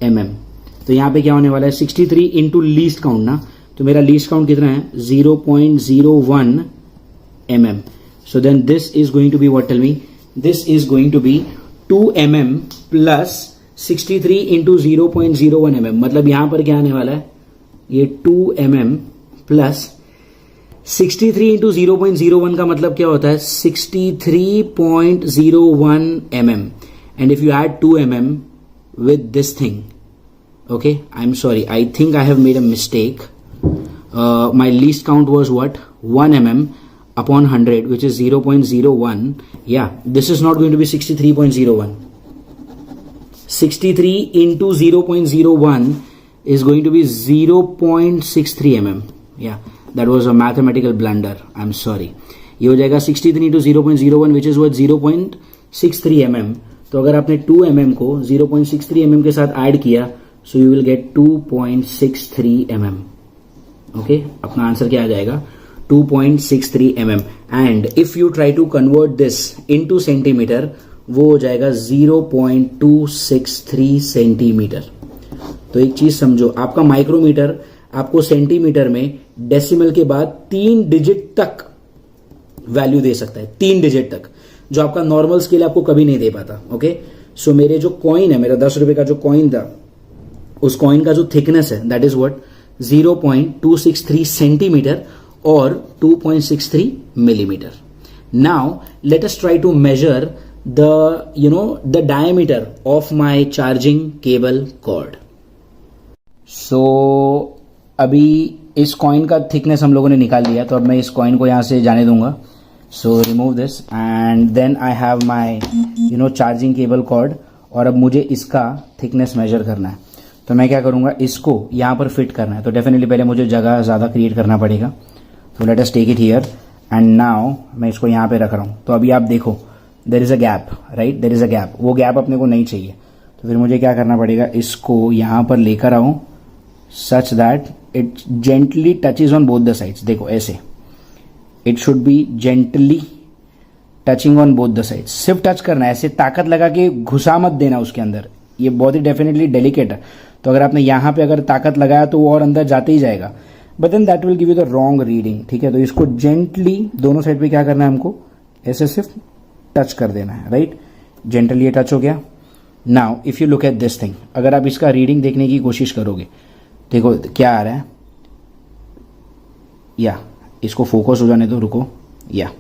mm। तो यहां पे क्या होने वाला है 63 इंटू लीस्ट काउंट ना, तो मेरा लीस्ट काउंट कितना है 0.01 mm। So then this is going to be what tell me, this is going to be 2 mm plus 63 into 0.01 mm, मतलब यहां पर क्या आने वाला है ये 2 mm प्लस 63 इंटू 0.01 का मतलब क्या होता है 63.01 mm, and if you add 2 mm with this thing, okay, I'm sorry, I think I have made a mistake. My least count was what 1 mm upon 100, which is 0.01. Yeah, this is not going to be 63.01. 63 into 0.01 is going to be 0.63 mm. Yeah, that was a mathematical blunder, I'm sorry. ये हो जाएगा 63 into 0.01 which is what 0.63 mm। तो अगर आपने 2 mm को 0.63 mm के साथ add किया, so you will get 2.63 mm। Okay, अपना आंसर क्या आ जाएगा 2.63 mm, and if you try to convert this into centimetre वो हो जाएगा 0.263 सेंटीमीटर। तो एक चीज समझो, आपका माइक्रोमीटर आपको सेंटीमीटर में डेसिमल के बाद 3 डिजिट तक वैल्यू दे सकता है, 3 डिजिट तक, जो आपका नॉर्मल स्केल आपको कभी नहीं दे पाता। ओके, सो मेरे जो कॉइन है, मेरा 10 रुपए का जो कॉइन था, उस कॉइन का जो थिकनेस है दैट इज व्हाट 0.263 सेंटीमीटर और 2.63 millimetre. Now let us try to measure the diameter of my charging cable cord. So अभी इस कॉइन का थिकनेस हम लोगों ने निकाल लिया, तो अब मैं इस कॉइन को यहां से जाने दूंगा। So remove this and then I have my charging cable cord, और अब मुझे इसका थिकनेस मेजर करना है। तो मैं क्या करूंगा, इसको यहाँ पर फिट करना है, तो डेफिनेटली पहले मुझे जगह ज़्यादा क्रिएट करना पड़ेगा। तो let us take it here and now मैं इसको यहाँ पे रख रहा हूँ। तो अभी आप देखो there is a gap, right, there is a gap, वो गैप अपने को नहीं चाहिए, तो फिर मुझे क्या करना पड़ेगा, इसको यहाँ पर लेकर आऊँ such that it gently touches on both the sides. देखो ऐसे, it should be gently touching on both the sides, सिर्फ टच करना है, ऐसे ताकत लगा के घुसा मत देना उसके अंदर, ये बहुत ही डेफिनेटली डेलिकेट है। तो अगर आपने यहाँ पे अगर ताकत लगाया तो वो और अंदर जाते ही जाएगा, but then that will give you the wrong reading. ठीक है, तो इसको जेंटली दोनों साइड पे क्या करना है हमको, ऐसे सिर्फ टच कर देना है, राइट, जेंटली ये टच हो गया। Now if you look at this thing, अगर आप इसका रीडिंग देखने की कोशिश करोगे, देखो क्या आ रहा है, या इसको फोकस हो जाने दो, रुको, या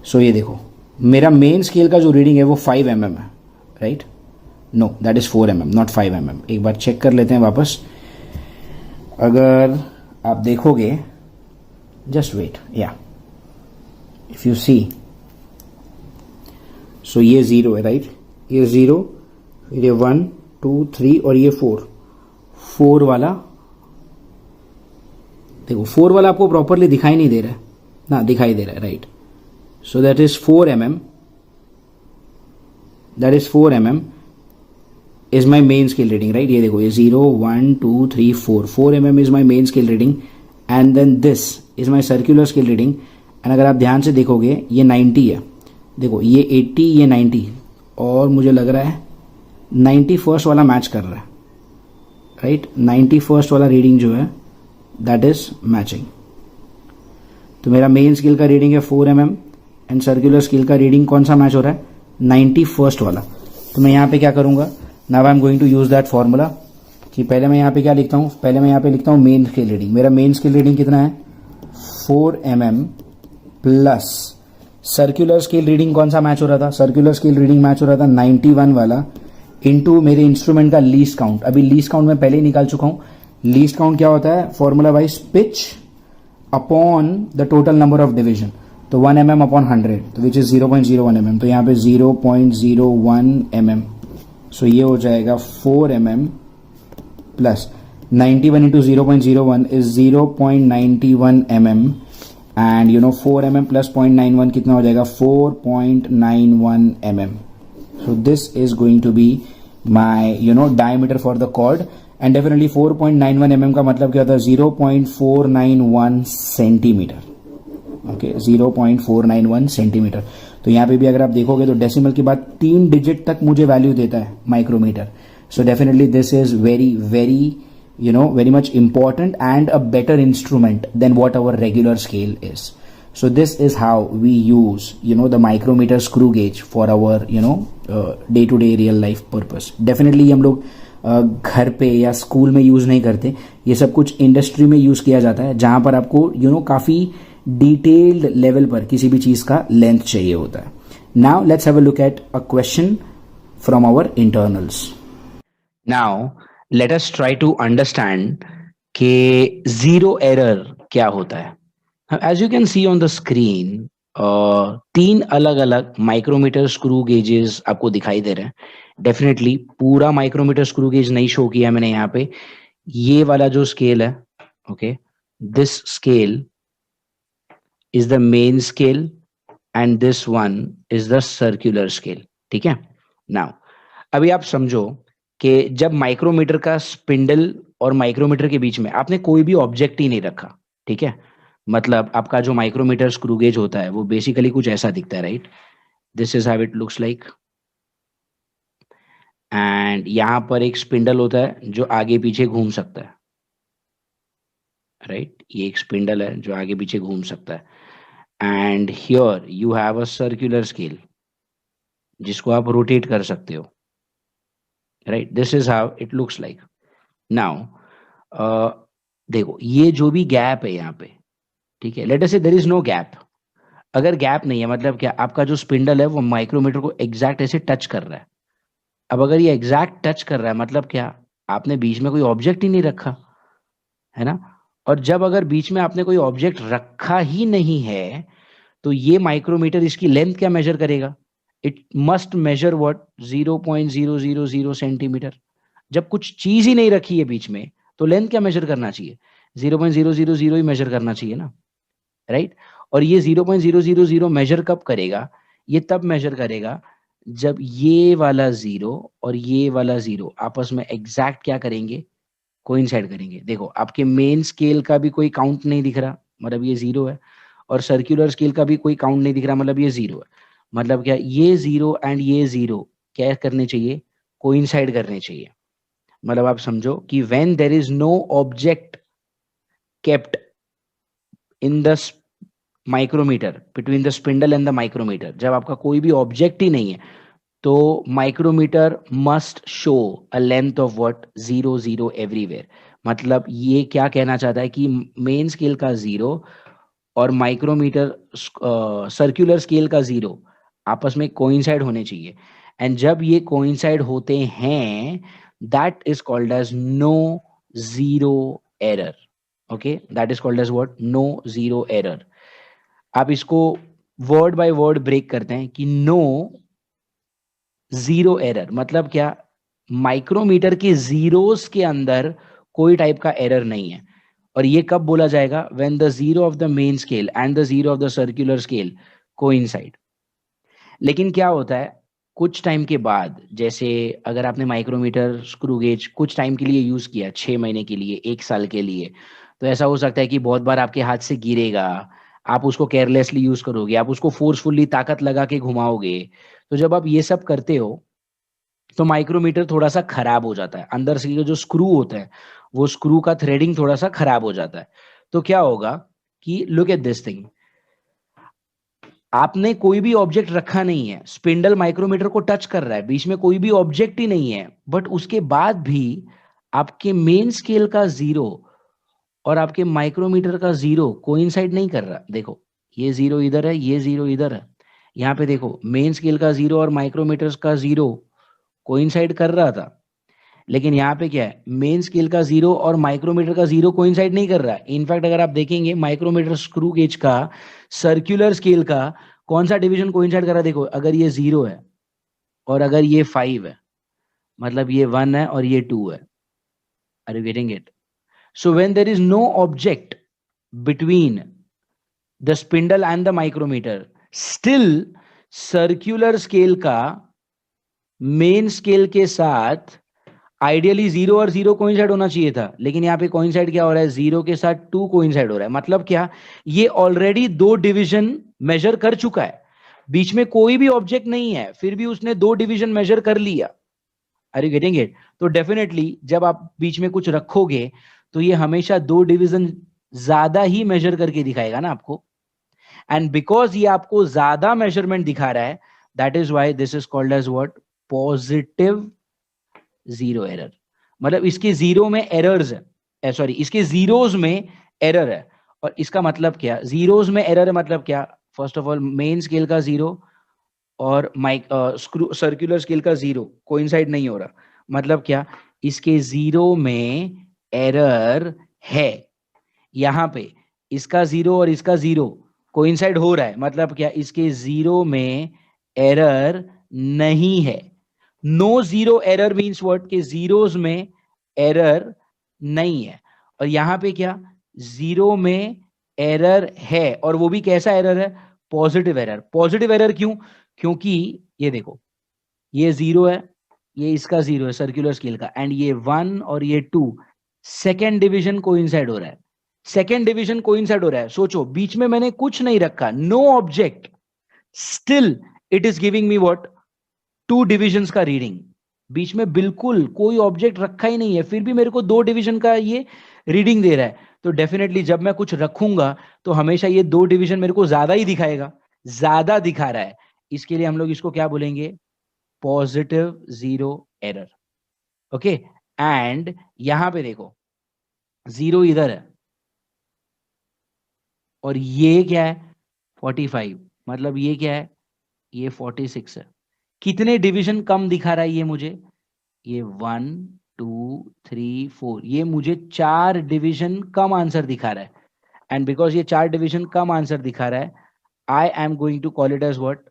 सो ये देखो मेरा मेन स्केल का जो रीडिंग है वो 5 mm है, right, know that is 4 mm not 5 mm। एक बार चेक कर लेते हैं वापस, अगर आप देखोगे, जस्ट वेट, या इफ यू सी, सो ये 0 है, राइट, ये 0, फिर ये 1 2 3 और ये 4 वाला, देखो 4 वाला आपको प्रॉपरली दिखाई नहीं दे रहा है ना, दिखाई दे रहा है, right, so that is 4 mm, that is 4 mm is my main scale reading, right. ये देखो ये 0 1 2 3 4 4 mm is my main scale reading, and then this is my circular scale reading, and अगर आप ध्यान से देखोगे ये 90 है, देखो ये 80 ये 90, और मुझे लग रहा है 91st वाला मैच कर रहा है, राइट। 91st वाला रीडिंग जो है दैट इज मैचिंग। तो मेरा मेन स्केल का रीडिंग है 4 mm एंड सर्कुलर स्केल का रीडिंग कौन सा मैच हो रहा है, 91st वाला। तो मैं यहाँ पे क्या करूँगा, now I am going to use that formula कि पहले मैं यहाँ पे क्या लिखता हूँ, पहले मैं यहाँ पे लिखता हूँ मेन स्केल रीडिंग। मेरा मेन स्केल रीडिंग कितना है 4 mm plus circular scale reading कौन सा मैच हो रहा था, सर्कुलर स्केल रीडिंग मैच हो रहा था 91 वाला इनटू मेरे इंस्ट्रूमेंट का लीस्ट काउंट। अभी लीस्ट काउंट मैं पहले ही निकाल चुका हूँ। लीस्ट काउंट क्या होता है, formula wise pitch upon the total number of division, तो 1 mm अपॉन 100, तो विच इज 0.01 mm, तो यहाँ पे 0.01 mm, सो ये हो जाएगा 4 mm plus 91 into 0.01 is 0.91 mm and 4 mm plus 0.91 कितना हो जाएगा 4.91 mm। So this is going to be my diameter for the cord and definitely 4.91 mm का मतलब क्या होता है 0.491 सेंटीमीटर, ओके 0.491 सेंटीमीटर। तो यहाँ पे भी अगर आप देखोगे तो डेसिमल के बाद 3 डिजिट तक मुझे वैल्यू देता है micrometer. So definitely this is very very very much important and a better instrument than what our regular scale is. So this is how we use the micrometer screw gauge for our day to day real life purpose. Definitely हम लोग घर पे या school में use नहीं करते, ये सब कुछ इंडस्ट्री में यूज किया जाता है जहां पर आपको काफी डिटेल्ड लेवल पर किसी भी चीज का लेंथ चाहिए होता है। Now let's have a look at a question from our internals. Now let us try to understand कि जीरो एरर क्या होता है। As you can see on the screen 3 अलग अलग माइक्रोमीटर स्क्रू गेजेस आपको दिखाई दे रहे हैं। डेफिनेटली पूरा माइक्रोमीटर स्क्रू गेज नहीं शो किया मैंने यहाँ पे। ये वाला जो स्केल है, okay, this scale is the main scale and this one is the circular scale, ठीक है। नाउ अभी आप समझो कि जब माइक्रोमीटर का स्पिंडल और माइक्रोमीटर के बीच में आपने कोई भी ऑब्जेक्ट ही नहीं रखा, ठीक है, मतलब आपका जो माइक्रोमीटर स्क्रू गेज होता है वो बेसिकली कुछ ऐसा दिखता है, right. This is how it looks like and यहां पर एक स्पिंडल होता है जो आगे पीछे घूम सकता है, राइट। ये एक स्पिंडल है जो आगे पीछे घूम सकता है and here you have a circular scale जिसको आप रोटेट कर सकते हो, right. This is how it looks like. Now देखो ये जो भी गैप है यहाँ पे, ठीक है, लेट अस से देयर इज नो गैप। अगर गैप नहीं है मतलब क्या, आपका जो स्पिंडल है वो माइक्रोमीटर को एग्जैक्ट ऐसे टच कर रहा है। अब अगर ये एग्जैक्ट टच कर रहा है मतलब क्या, आपने बीच में कोई ऑब्जेक्ट ही नहीं रखा है ना। और जब अगर बीच में आपने कोई ऑब्जेक्ट रखा ही नहीं है तो ये माइक्रोमीटर इसकी लेंथ क्या मेजर करेगा, it must measure what 0.000 centimetre. जब कुछ चीज ही नहीं रखी है बीच में तो लेंथ क्या मेजर करना चाहिए, 0.000 ही मेजर करना चाहिए ना, राइट। और ये 0.000 मेजर कब करेगा, ये तब मेजर करेगा जब ये वाला 0 और ये वाला 0 आपस में एग्जैक्ट क्या करेंगे, कोइंसाइड करेंगे। देखो आपके मेन स्केल का भी कोई काउंट नहीं दिख रहा, मतलब ये 0 है, और सर्कुलर स्केल का भी कोई काउंट नहीं दिख रहा, मतलब ये 0 है। मतलब क्या, ये 0 एंड ये 0 क्या करने चाहिए, कोइंसाइड करने चाहिए। मतलब आप समझो कि when there is no object kept in the micrometer between the spindle and the micrometer, जब आपका कोई भी ऑब्जेक्ट ही नहीं है तो micrometer must show a length of what 0 everywhere. मतलब ये क्या कहना चाहता है कि मेन स्केल का 0 और माइक्रोमीटर सर्कुलर स्केल का 0 आपस में कोइंसाइड होने चाहिए। एंड जब ये कोइंसाइड होते हैं that is called as no zero error, okay, that is called as what, no zero error. आप इसको वर्ड बाय वर्ड ब्रेक करते हैं कि नो जीरो एरर मतलब क्या, माइक्रोमीटर के जीरोस के अंदर कोई टाइप का एरर नहीं है। और ये कब बोला जाएगा, when the zero of the main scale and the zero of the circular scale coincide. लेकिन क्या होता है कुछ टाइम के बाद, जैसे अगर आपने माइक्रोमीटर स्क्रू गेज कुछ टाइम के लिए यूज किया, 6 महीने के लिए, 1 साल के लिए, तो ऐसा हो सकता है कि बहुत बार आपके हाथ से गिरेगा, आप उसको केयरलेसली यूज करोगे, आप उसको फोर्सफुल्ली ताकत लगा के घुमाओगे, तो जब आप ये सब करते हो तो माइक्रोमीटर थोड़ा सा खराब हो जाता है, अंदर से जो स्क्रू होते हैं वो स्क्रू का थ्रेडिंग थोड़ा सा खराब हो जाता है। तो क्या होगा कि लुक एट दिस थिंग, आपने कोई भी ऑब्जेक्ट रखा नहीं है, स्पिंडल माइक्रोमीटर को टच कर रहा है, बीच में कोई भी ऑब्जेक्ट ही नहीं है, बट उसके बाद भी आपके मेन स्केल का जीरो और आपके माइक्रोमीटर का जीरो कोइंसाइड नहीं कर रहा। देखो ये जीरो इधर है, ये जीरो इधर है, यहाँ पे देखो मेन स्केल का जीरो और माइक्रोमीटर का जीरो कोइंसाइड कर रहा था, लेकिन यहाँ पे क्या है, मेन स्केल का जीरो और माइक्रोमीटर का जीरो कोइंसाइड नहीं कर रहा है। इनफैक्ट अगर आप देखेंगे माइक्रोमीटर स्क्रू गेज का सर्कुलर स्केल का कौन सा डिवीजन कोइंसाइड कर रहा है, देखो अगर ये 0 है और अगर ये 5 है, मतलब ये 1 है और ये 2 है। Are you getting it? So when there is no object between the spindle and the micrometer, still circular scale का मेन स्केल के साथ आइडियली 0 और 0 कोइंसाइड होना चाहिए था, लेकिन यहाँ पे कोइंसाइड क्या हो रहा है, 0 के साथ 2 कोइंसाइड हो रहा है। मतलब क्या, ये ऑलरेडी 2 डिवीजन मेजर कर चुका है, बीच में कोई भी ऑब्जेक्ट नहीं है, फिर भी उसने 2 डिवीजन मेजर कर लिया। Are you getting it? तो डेफिनेटली जब आप बीच में कुछ रखोगे तो ये हमेशा 2 डिवीजन ज्यादा ही मेजर करके दिखाएगा ना आपको, एंड बिकॉज ये आपको ज्यादा मेजरमेंट दिखा रहा है, that is why this is called as what, positive zero error. मतलब इसके जीरो में एरर्स है, सॉरी इसके जीरोस में एरर है। और इसका मतलब क्या, जीरोस में एरर है मतलब क्या, first of all main scale का जीरो और माइक स्क्रू सर्कुलर स्केल का जीरो कोइंसाइड नहीं हो रहा, मतलब क्या, इसके जीरो में एरर है। यहां पे इसका जीरो और इसका जीरो कोइंसाइड हो रहा है, मतलब क्या, इसके जीरो में एरर नहीं है। No zero error means what, के जीरोस में एरर नहीं है। और यहां पे क्या, जीरो में एरर है, और वो भी कैसा एरर है, पॉजिटिव एरर। पॉजिटिव एरर क्यों, क्योंकि ये देखो ये 0 है, ये इसका 0 है सर्कुलर स्केल का, एंड ये 1 और ये 2 सेकेंड डिविजन कोइंसाइड हो रहा है। सेकेंड डिविजन कोइंसाइड हो रहा है, सोचो बीच में मैंने कुछ नहीं रखा, no object, still it is giving me what, 2 divisions का रीडिंग। बीच में बिल्कुल कोई ऑब्जेक्ट रखा ही नहीं है, फिर भी मेरे को 2 डिवीजन का ये रीडिंग दे रहा है। तो डेफिनेटली जब मैं कुछ रखूंगा तो हमेशा ये 2 डिवीजन मेरे को ज्यादा ही दिखाएगा, ज्यादा दिखा रहा है, इसके लिए हम लोग इसको क्या बोलेंगे, positive zero error. Okay, and यहां पे देखो 0 इधर है और ये क्या है 45, मतलब ये क्या है, ये 46 है। कितने डिवीजन कम दिखा रहा है ये मुझे, ये 1 2 3 4, ये मुझे 4 डिवीजन कम आंसर दिखा रहा है। एंड बिकॉज ये 4 डिवीजन कम आंसर दिखा रहा है, I am going to call it as what,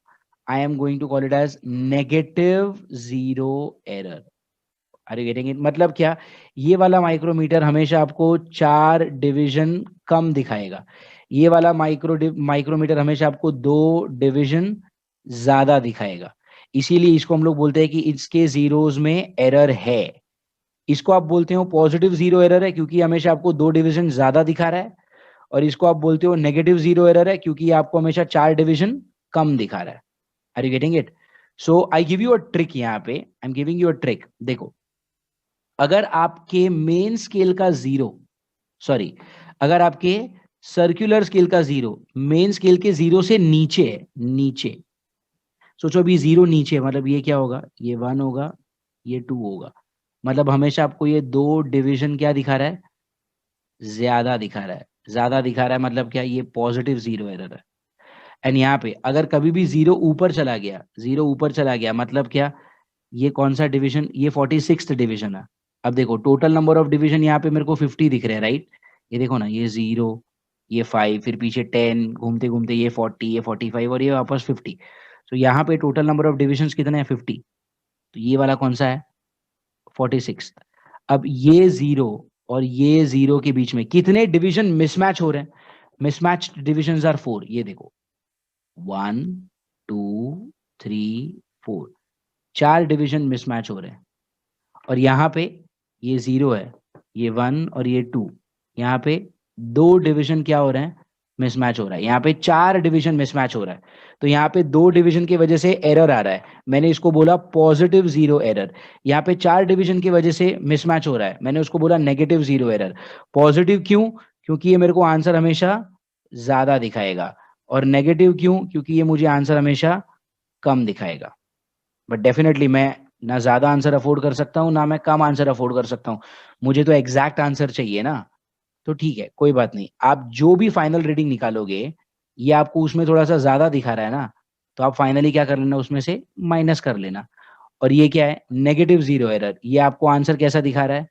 I am going to call it as negative zero error. Are you getting it? मतलब क्या, ये वाला माइक्रोमीटर हमेशा आपको 4 डिवीजन कम दिखाएगा, ये वाला माइक्रोमीटर हमेशा आपको 2 डिवीजन ज्यादा दिखाएगा। इसीलिए इसको हम लोग बोलते हैं कि इसके जीरोस में एरर है। इसको आप बोलते हो पॉजिटिव जीरो एरर है क्योंकि हमेशा आपको 2 डिवीजन ज्यादा दिखा रहा है, और इसको आप बोलते हो नेगेटिव जीरो एरर है क्योंकि ये आपको हमेशा 4 डिवीजन कम दिखा रहा है। Are you getting it? So I give you a trick, यहाँ पे I am giving you a trick. देखो अगर आपके मेन स्केल का जीरो, सॉरी अगर आपके सर्कुलर स्केल का जीरो मेन स्केल के जीरो से नीचे है, नीचे सोचो अभी 0 नीचे है, मतलब ये क्या होगा, ये 1 होगा, ये 2 होगा, मतलब हमेशा आपको ये 2 डिवीजन क्या दिखा रहा है, ज्यादा दिखा रहा है। ज्यादा दिखा रहा है मतलब क्या, ये पॉजिटिव जीरो एरर है। एंड यहाँ पे अगर कभी भी जीरो ऊपर चला गया, जीरो ऊपर चला गया मतलब क्या, ये कौन सा डिवीजन, ये 46th डिवीजन है। अब देखो टोटल नंबर ऑफ डिवीजन यहाँ पे मेरे को 50 दिख रहे हैं, राइट? ये देखो ना, ये 0, ये 5, फिर पीछे 10, घूमते घूमते ये 40, ये 45 और ये वापस 50। तो यहाँ पे टोटल नंबर ऑफ डिविजन कितने हैं, 50। तो ये वाला कौन सा है, 46। अब ये 0 और ये 0 के बीच में कितने डिवीजन मिसमैच हो रहे हैं, मिसमैच डिविजन आर 4। ये देखो 1 2 3 4, 4 डिवीजन मिसमैच हो रहे हैं। और यहाँ पे ये 0 है, ये 1 और ये 2, यहाँ पे 2 डिवीजन क्या हो रहे हैं, मिसमैच हो रहा है, यहाँ पे 4 डिवीजन मिसमैच हो रहा है। तो यहाँ पे 2 डिवीजन की वजह से एरर आ रहा है, मैंने इसको बोला पॉजिटिव 0 एरर। यहाँ पे 4 डिवीजन की वजह से मिसमैच हो रहा है, मैंने उसको बोला नेगेटिव 0 एरर। पॉजिटिव क्यों? क्योंकि ये मेरे को आंसर हमेशा ज्यादा दिखाएगा, और नेगेटिव क्यों? क्योंकि ये मुझे आंसर हमेशा कम दिखाएगा। बट डेफिनेटली मैं ना ज्यादा आंसर अफोर्ड कर सकता हूँ, ना मैं कम आंसर अफोर्ड कर सकता हूँ, मुझे तो एग्जैक्ट आंसर चाहिए ना। तो ठीक है, कोई बात नहीं, आप जो भी फाइनल रीडिंग निकालोगे, ये आपको उसमें थोड़ा सा ज्यादा दिखा रहा है ना, तो आप फाइनली क्या कर लेना, उसमें से माइनस कर लेना। और ये क्या है, नेगेटिव 0 एरर, ये आपको आंसर कैसा दिखा रहा है,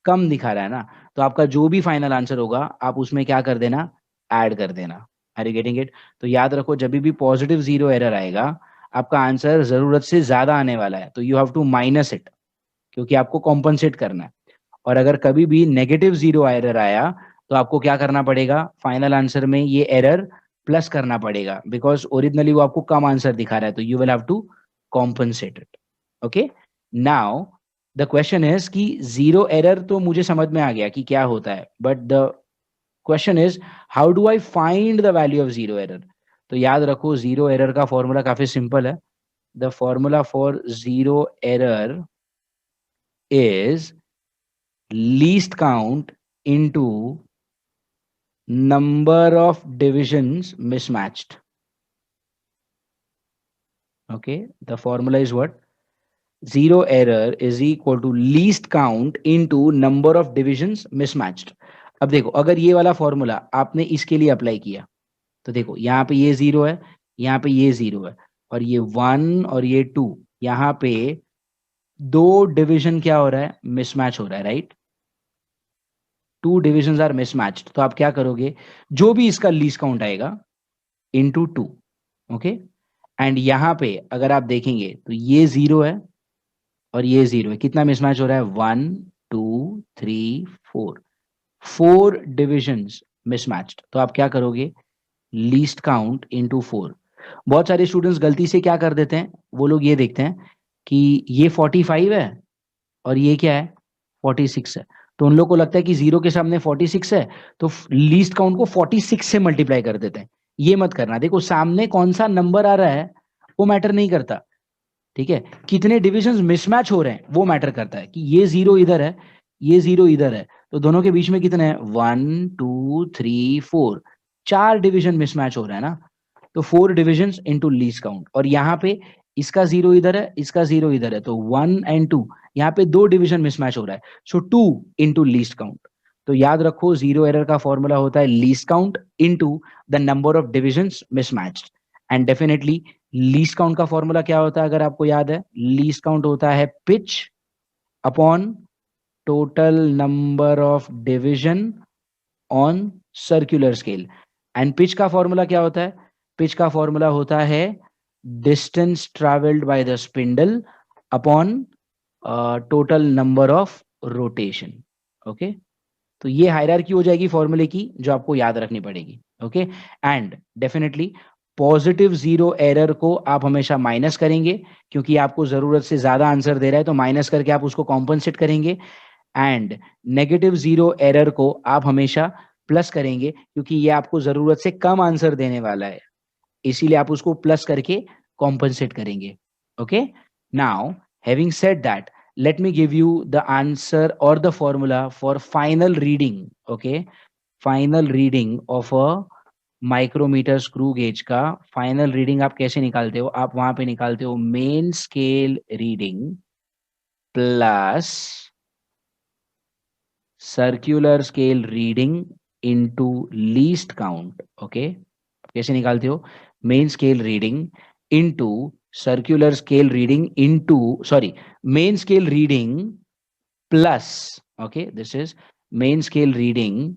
कम दिखा रहा है ना। तो आपका जो भी फाइनल आंसर होगा, आप उसमें क्या कर देना, ऐड कर देना। Are you getting it? तो याद रखो, जब भी पॉजिटिव 0 एरर आएगा, आपका आंसर जरूरत से ज्यादा आने वाला है, तो you have to minus it, क्योंकि आपको कॉम्पनसेट करना है। और अगर कभी भी नेगेटिव 0 एरर आया, तो आपको क्या करना पड़ेगा, फाइनल आंसर में ये एरर प्लस करना पड़ेगा, बिकॉज ओरिजिनली वो आपको कम आंसर दिखा रहा है, तो you will have to compensate it. Okay, now the question is कि 0 एरर तो मुझे समझ में आ गया कि क्या होता है, but the question is how do I find the value of 0 error. तो याद रखो, 0 एरर का फॉर्मूला काफी सिंपल है। The formula for 0 error is least count into number of divisions mismatched. Okay, the formula is what? Zero error is equal to least count into number of divisions mismatched. अब देखो, अगर ये वाला formula आपने इसके लिए apply किया, तो देखो यहाँ पे ये 0 है, यहाँ पे ये 0 है, और ये 1 और ये 2, यहाँ पे 2 डिवीजन क्या हो रहा है, मिसमैच हो रहा है, राइट? 2 डिविजन आर मिसमैच्ड, तो आप क्या करोगे, जो भी इसका लीस्ट काउंट आएगा इनटू 2। ओके, एंड यहां पे अगर आप देखेंगे तो ये 0 है और ये 0 है, कितना मिसमैच हो रहा है, 1 2 3 4, 4 डिविजन्स मिसमैच्ड। तो आप क्या करोगे, लीस्ट काउंट इनटू 4। बहुत सारे स्टूडेंट्स गलती से क्या कर देते हैं, वो लोग ये देखते हैं कि ये 45 है और ये क्या है, 46 है, तो उन लोग को लगता है कि 0 के सामने 46 है, तो लीस्ट काउंट को 46 से मल्टीप्लाई कर देते हैं। ये मत करना, देखो सामने कौन सा नंबर आ रहा है वो मैटर नहीं करता, ठीक है, कितने डिविजन मिसमैच हो रहे हैं वो मैटर करता है, कि ये 0 इधर है, ये 0 इधर है, तो दोनों के बीच में कितने हैं, 1 2 3 4, 4 डिविजन मिसमैच हो रहा है ना। तो 4 डिविजन इनटू लीस्ट काउंट, और यहाँ पे इसका 0 इधर है, इसका 0 इधर है, तो 1 एंड 2, यहाँ पे 2 डिविजन मिसमैच हो रहा है, सो 2 इनटू लीस्ट काउंट। तो याद रखो, 0 एरर का फॉर्मूला होता है least count into the number of divisions mismatched. And definitely least count का फॉर्मूला क्या होता है, अगर आपको याद है, लीस्ट काउंट होता है pitch upon total number of division on circular scale. And pitch का फॉर्मूला क्या होता है, पिच का फॉर्मूला होता है distance travelled by the spindle upon total number of rotation. Okay, तो ये हायरार्की हो जाएगी फॉर्मूले की, जो आपको याद रखनी पड़ेगी। Okay, and definitely positive 0 error को आप हमेशा माइनस करेंगे, क्योंकि आपको जरूरत से ज्यादा आंसर दे रहा है, तो माइनस करके आप उसको कॉम्पनसेट करेंगे। एंड नेगेटिव 0 एरर को आप हमेशा प्लस करेंगे, क्योंकि ये आपको जरूरत से कम आंसर देने वाला है, इसीलिए आप उसको प्लस करके कॉम्पनसेट करेंगे। Okay, now having said that, let me give you the answer or the formula for final reading. Okay, final reading of a micrometer screw gauge का फाइनल रीडिंग आप कैसे निकालते हो, आप वहां पे निकालते हो main scale reading plus circular scale reading into least count. Okay, कैसे निकालते हो, main scale reading into circular scale reading into, sorry, main scale reading plus, okay, this is main scale reading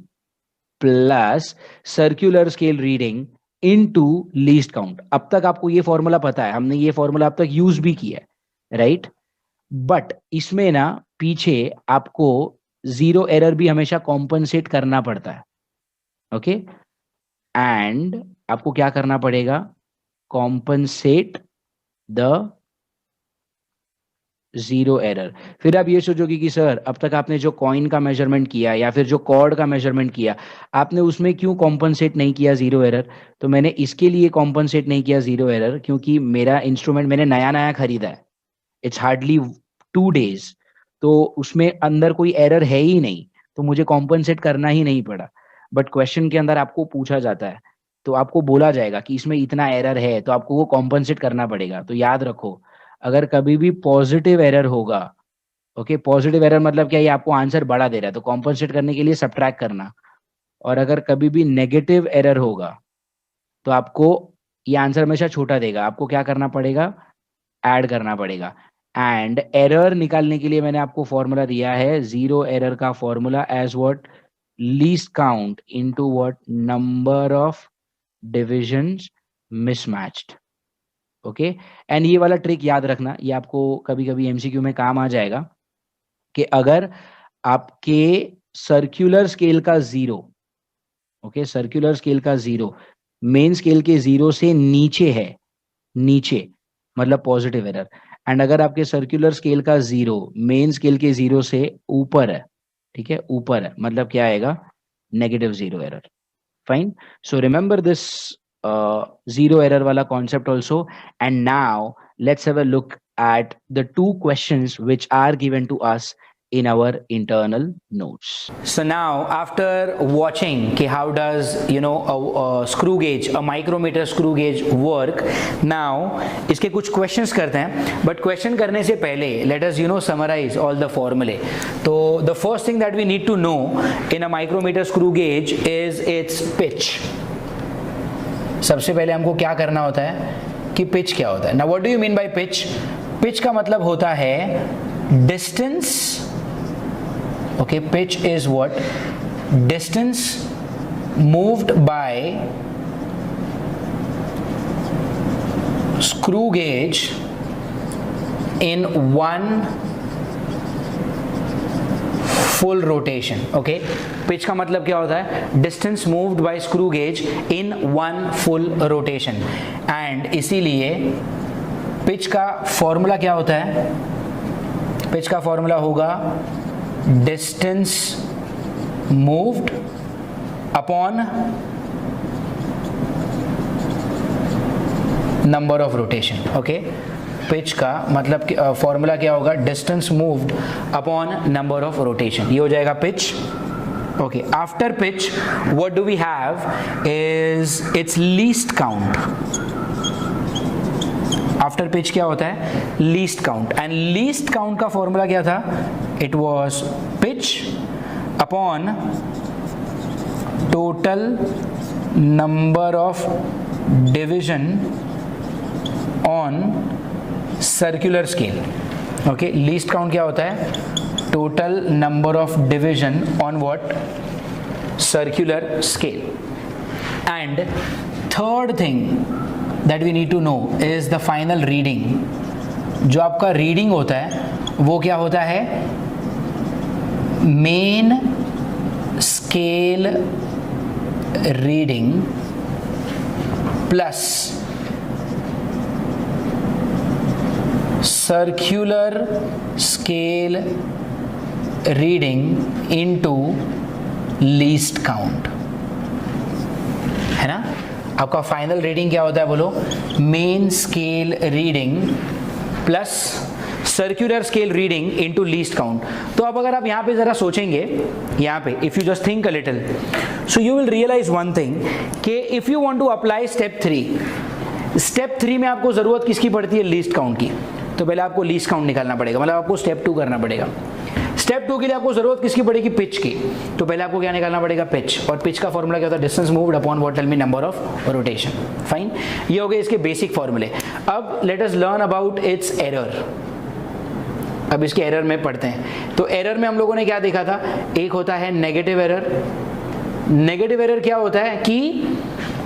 plus circular scale reading into least count. अब तक आपको ये formula पता है, हमने ये फॉर्मूला अब तक यूज भी किया है, राइट? बट इसमें ना पीछे आपको 0 एरर भी हमेशा कॉम्पनसेट करना पड़ता है। ओके, एंड आपको क्या करना पड़ेगा, कॉम्पनसेट द जीरो एरर। फिर आप ये सोचोगे कि सर अब तक आपने जो कॉइन का मेजरमेंट किया या फिर जो कॉर्ड का मेजरमेंट किया, आपने उसमें क्यों कॉम्पनसेट नहीं किया जीरो एरर? तो मैंने इसके लिए कॉम्पनसेट नहीं किया जीरो एरर क्योंकि मेरा इंस्ट्रूमेंट मैंने नया नया खरीदा है, इट्स हार्डली 2 days, तो उसमें अंदर कोई एरर है ही नहीं, तो मुझे कॉम्पनसेट करना ही नहीं पड़ा। बट क्वेश्चन के अंदर आपको पूछा जाता है, तो आपको बोला जाएगा कि इसमें इतना एरर है, तो आपको वो कॉम्पनसेट करना पड़ेगा। तो याद रखो, अगर कभी भी पॉजिटिव एरर होगा, ओके, पॉजिटिव एरर मतलब क्या, ये आपको आंसर बड़ा दे रहा है तो कॉम्पनसेट करने के लिए सब्ट्रैक्ट करना, और अगर कभी भी नेगेटिव एरर होगा तो आपको ये आंसर हमेशा छोटा देगा, आपको क्या करना पड़ेगा, ऐड करना पड़ेगा। एंड एरर निकालने के लिए मैंने आपको फॉर्मूला दिया है, जीरो एरर का formula as what, least count into what, number of divisions mismatched. Okay, and ये वाला ट्रिक याद रखना, ये आपको कभी कभी एमसीक्यू में काम आ जाएगा, कि अगर आपके सर्कुलर स्केल का जीरो, ओके, सर्कुलर स्केल का जीरो मेन स्केल के जीरो से नीचे है, नीचे मतलब पॉजिटिव एरर, एंड अगर आपके सर्कुलर स्केल का जीरो मेन स्केल के जीरो से ऊपर है, ठीक है, ऊपर है, मतलब क्या आएगा, negative zero error. Fine, so remember this zero error wala concept also. And now let's have a look at the two questions which are given to us in our internal notes. So now after watching कि how does a screw gauge, a micrometer screw gauge work, now इसके कुछ questions करते हैं, but question करने से पहले let us summarize all the formulae. तो the first thing that we need to know in a micrometer screw gauge is its pitch. सबसे पहले हमको क्या करना होता है कि पिच क्या होता है। Now what do you mean by pitch? Pitch का मतलब होता है distance. Okay, pitch is what? Distance moved by screw gauge in one full rotation. Okay, pitch का मतलब क्या होता है, distance moved by screw gauge in one full rotation, and इसीलिए pitch का फॉर्मूला क्या होता है, pitch का फॉर्मूला होगा distance moved upon number of rotation. Okay, pitch का मतलब फॉर्मूला क्या होगा, distance moved upon number of rotation, ये हो जाएगा pitch. Okay, after pitch what do we have is its least count. After pitch क्या होता है, least count, and least count का फॉर्मूला क्या था, it was pitch upon total number of division on circular scale. Okay, least count क्या होता है, total number of division on what, circular scale. And third thing that we need to know is the final reading. जो आपका reading होता है वो क्या होता है, main scale reading plus circular scale reading into least count, है ना। आपका फाइनल रीडिंग क्या होता है बोलो, main scale reading plus circular scale reading into least count. तो अब अगर आप यहाँ पे जरा सोचेंगे, यहाँ पे if you just think a little, so you will realise one thing कि if you want to apply step 3 में आपको जरूरत किसकी पड़ती है, लीस्ट काउंट की। तो पहले आपको लीस्ट काउंट निकालना पड़ेगा, मतलब आपको स्टेप 2 करना पड़ेगा। स्टेप 2 के लिए आपको जरूरत किसकी पड़ेगी, पिच की। तो पहले आपको क्या निकालना पड़ेगा, पिच, और पिच का फॉर्मूला क्या होता है, distance moved upon what, tell me number of rotation. Fine, ये हो गए इसके बेसिक फॉर्मूले। अब let us learn about its error. अब इसके एरर में पढ़ते हैं। तो एरर में हम लोगों ने क्या देखा था, एक होता है नेगेटिव एरर। नेगेटिव एरर क्या होता है कि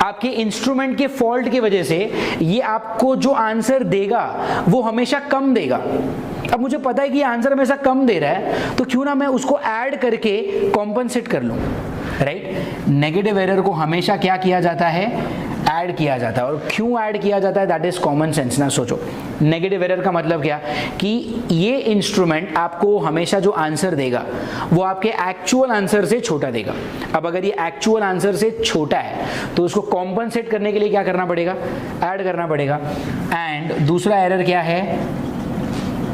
आपके इंस्ट्रूमेंट के फॉल्ट की वजह से ये आपको जो आंसर देगा वो हमेशा कम देगा। अब मुझे पता है कि ये आंसर हमेशा कम दे रहा है, तो क्यों ना मैं उसको ऐड करके कॉम्पनसेट कर लूं, राइट। नेगेटिव एरर को हमेशा क्या किया जाता है, ऐड किया जाता है। और क्यों ऐड किया जाता है, दैट इज कॉमन सेंस ना। सोचो, नेगेटिव एरर का मतलब क्या कि ये इंस्ट्रूमेंट आपको हमेशा जो आंसर देगा वो आपके एक्चुअल आंसर से छोटा देगा। अब अगर ये एक्चुअल आंसर से छोटा है तो उसको कॉम्पनसेट करने के लिए क्या करना पड़ेगा, ऐड करना पड़ेगा। एंड दूसरा एरर क्या है,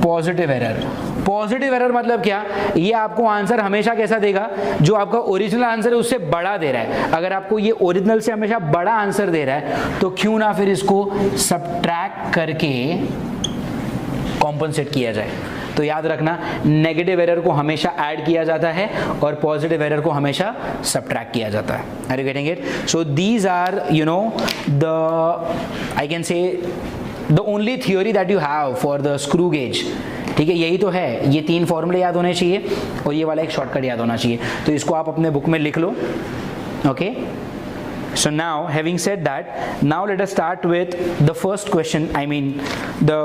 पॉजिटिव एरर। पॉजिटिव एरर मतलब क्या, ये आपको आंसर हमेशा कैसा देगा, जो आपका ओरिजिनल आंसर है उससे बड़ा दे रहा है। अगर आपको ये ओरिजिनल से हमेशा बड़ा आंसर दे रहा है तो क्यों ना फिर इसको सबट्रैक्ट करके कॉम्पनसेट किया जाए। तो याद रखना, नेगेटिव एरर को हमेशा ऐड किया जाता है और पॉजिटिव एरर को हमेशा सबट्रैक्ट किया जाता है। Are you getting it? So these are the I can say the only theory that you have for the screw gauge. ठीक है, यही तो है, ये 3 फॉर्मूले याद होने चाहिए और ये वाला एक शॉर्टकट याद होना चाहिए। तो इसको आप अपने बुक में लिख लो। Okay, so now having said that, now let us start with the first question, I mean the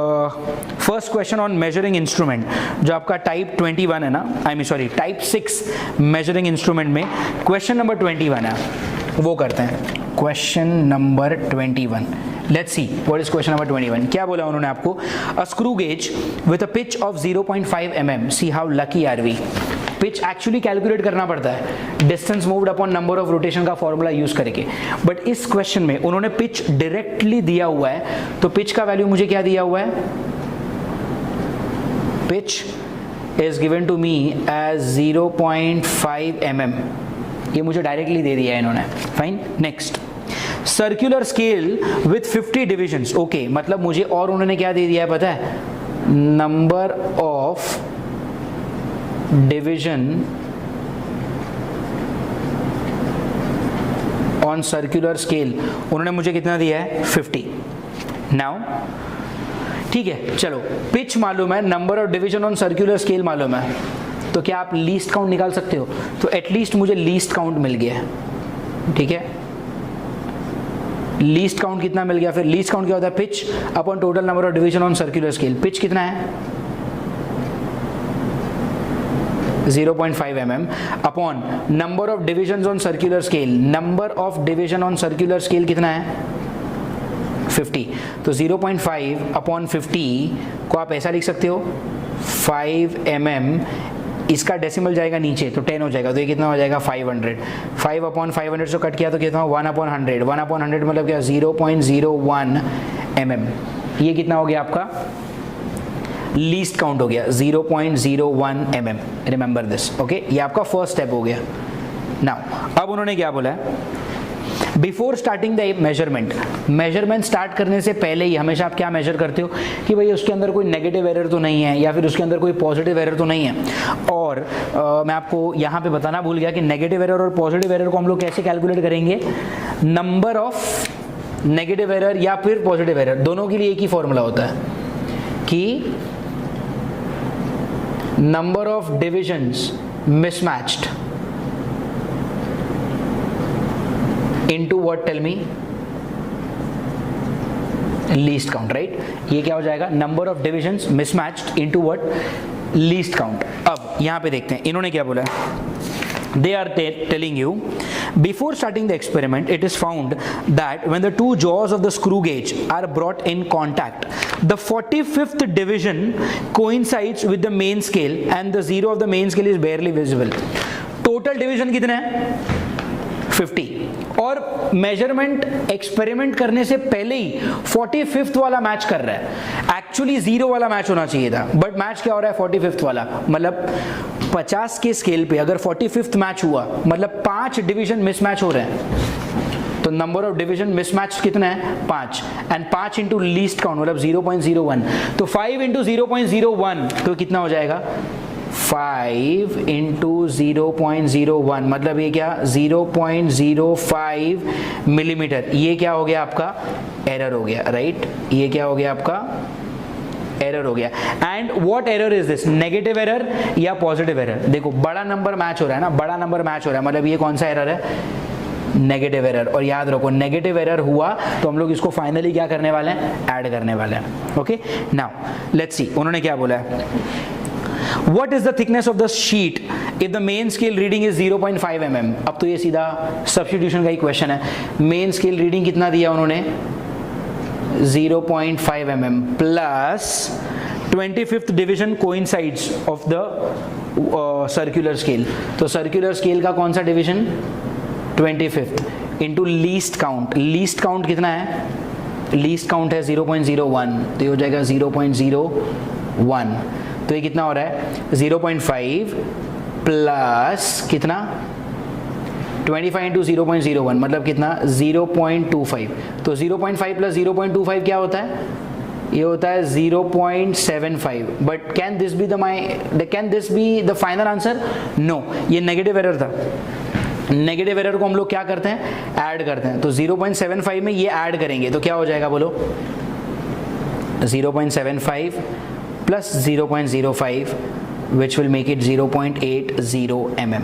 first question on measuring instrument, जो आपका टाइप 21 है ना, टाइप 6 measuring instrument में क्वेश्चन नंबर 21 है, वो करते हैं। Question number 21, let's see what is question number 21। क्या बोला उन्होंने आपको, a screw gauge with a pitch of 0.5 mm, see how lucky are we। Pitch actually calculate करना पड़ता है distance moved upon number of rotation का फॉर्मूला यूज करके, but इस क्वेश्चन में उन्होंने पिच डायरेक्टली दिया हुआ है। तो पिच का वैल्यू मुझे क्या दिया हुआ है, pitch is given to me as 0.5 mm, ये मुझे डायरेक्टली दे दिया है इन्होंने। Fine, next, circular scale with 50 divisions. Okay, मतलब मुझे और उन्होंने क्या दे दिया है पता है, number of division on circular scale उन्होंने मुझे कितना दिया है, 50। नाउ ठीक है, चलो पिच मालूम है, number of division on circular scale मालूम है, तो क्या आप लीस्ट काउंट निकाल सकते हो? तो एटलीस्ट मुझे लीस्ट काउंट मिल गया है। ठीक है, लीस्ट काउंट कितना मिल गया? फिर लीस्ट काउंट क्या होता है, pitch upon total number of division on circular scale. Pitch कितना है, 0.5 mm upon number of division on circular scale. Number of division on circular scale कितना है, 50। तो 0.5 अपॉन 50 को आप ऐसा लिख सकते हो, 5 mm, इसका डेसिमल जाएगा नीचे तो 10 हो जाएगा, तो ये कितना हो जाएगा, 500। 5 अपॉन 500 से कट किया तो कितना, 1 अपॉन 100। 1 अपॉन 100 मतलब क्या, 0.01 mm। ये कितना हो गया आपका, लीस्ट काउंट हो गया 0.01 mm। रिमेंबर दिस, ओके, ये आपका फर्स्ट स्टेप हो गया। नाउ अब उन्होंने क्या बोला है, before starting the measurement start करने से पहले ही हमेशा आप क्या मेजर करते हो कि भाई उसके अंदर कोई नेगेटिव एरर तो नहीं है या फिर उसके अंदर कोई पॉजिटिव एरर तो नहीं है। और मैं आपको यहाँ पे बताना भूल गया कि नेगेटिव एरर और पॉजिटिव एरर को हम लोग कैसे कैलकुलेट करेंगे, नंबर ऑफ नेगेटिव एरर या फिर पॉजिटिव एरर, दोनों के लिए एक ही फॉर्मूला होता है कि number of divisions mismatched into what, tell me, least count, right? ये क्या हो जाएगा, number of divisions mismatched into what, least count। अब यहां पे देखते हैं इन्होंने क्या बोला है, they are telling you before starting the experiment it is found that when the two jaws of the screw gauge are brought in contact, the 45th division coincides with the main scale and the zero of the main scale is barely visible। total division कितने हैं, 50, और measurement experiment करने से पहले ही 45th वाला match कर रहा है। एक्चुअली 0 वाला मैच होना चाहिए था, बट मैच क्या हो रहा है, 45th वाला। मतलब 50 के स्केल पे अगर 45th मैच हुआ मतलब 5 डिवीजन मिसमैच हो रहे हैं। तो नंबर ऑफ डिवीजन मिसमैच कितना है, 5, एंड 5 इंटू लीस्ट काउंट मतलब 0.01, तो 5 इंटू 0.01 तो कितना हो जाएगा, 5 इंटू 0.01 मतलब ये क्या, 0.05 मिलीमीटर। ये क्या हो गया आपका, एरर हो गया, राइट? ये क्या हो गया आपका, एरर हो गया। And what error is this, negative error या पॉजिटिव एरर? देखो बड़ा नंबर मैच हो रहा है ना, बड़ा नंबर मैच हो रहा है मतलब ये कौन सा एरर है, नेगेटिव एरर। और याद रखो नेगेटिव एरर हुआ तो हम लोग इसको फाइनली क्या करने वाले हैं, ऐड करने वाले हैं। ओके, नाउ लेट्स सी उन्होंने क्या बोला है, What is the thickness of the sheet if the main scale reading is 0.5 mm? अब तो ये सीधा सब्स्टिट्यूशन का ही क्वेश्चन है. मेन स्केल रीडिंग कितना दिया उन्होंने? 0.5 mm plus 25th division coincides of the circular scale. तो सर्कुलर स्केल का कौन सा division? 25th into least count. Least count कितना है? लीस्ट काउंट है 0.01, तो ये हो जाएगा 0.01. तो ये कितना हो रहा है? 0.5 प्लस कितना? 25 इंटू 0.01 मतलब कितना? 0.25. तो 0.5 प्लस 0.25 क्या होता है? ये होता है 0.75. But can this be the final answer? No, ये नेगेटिव एरर था. नेगेटिव एरर को हम लोग क्या करते हैं? ऐड करते हैं. तो 0.75 में ये ऐड करेंगे तो क्या हो जाएगा बोलो? 0.75 प्लस 0.05 which will make it 0.80 mm.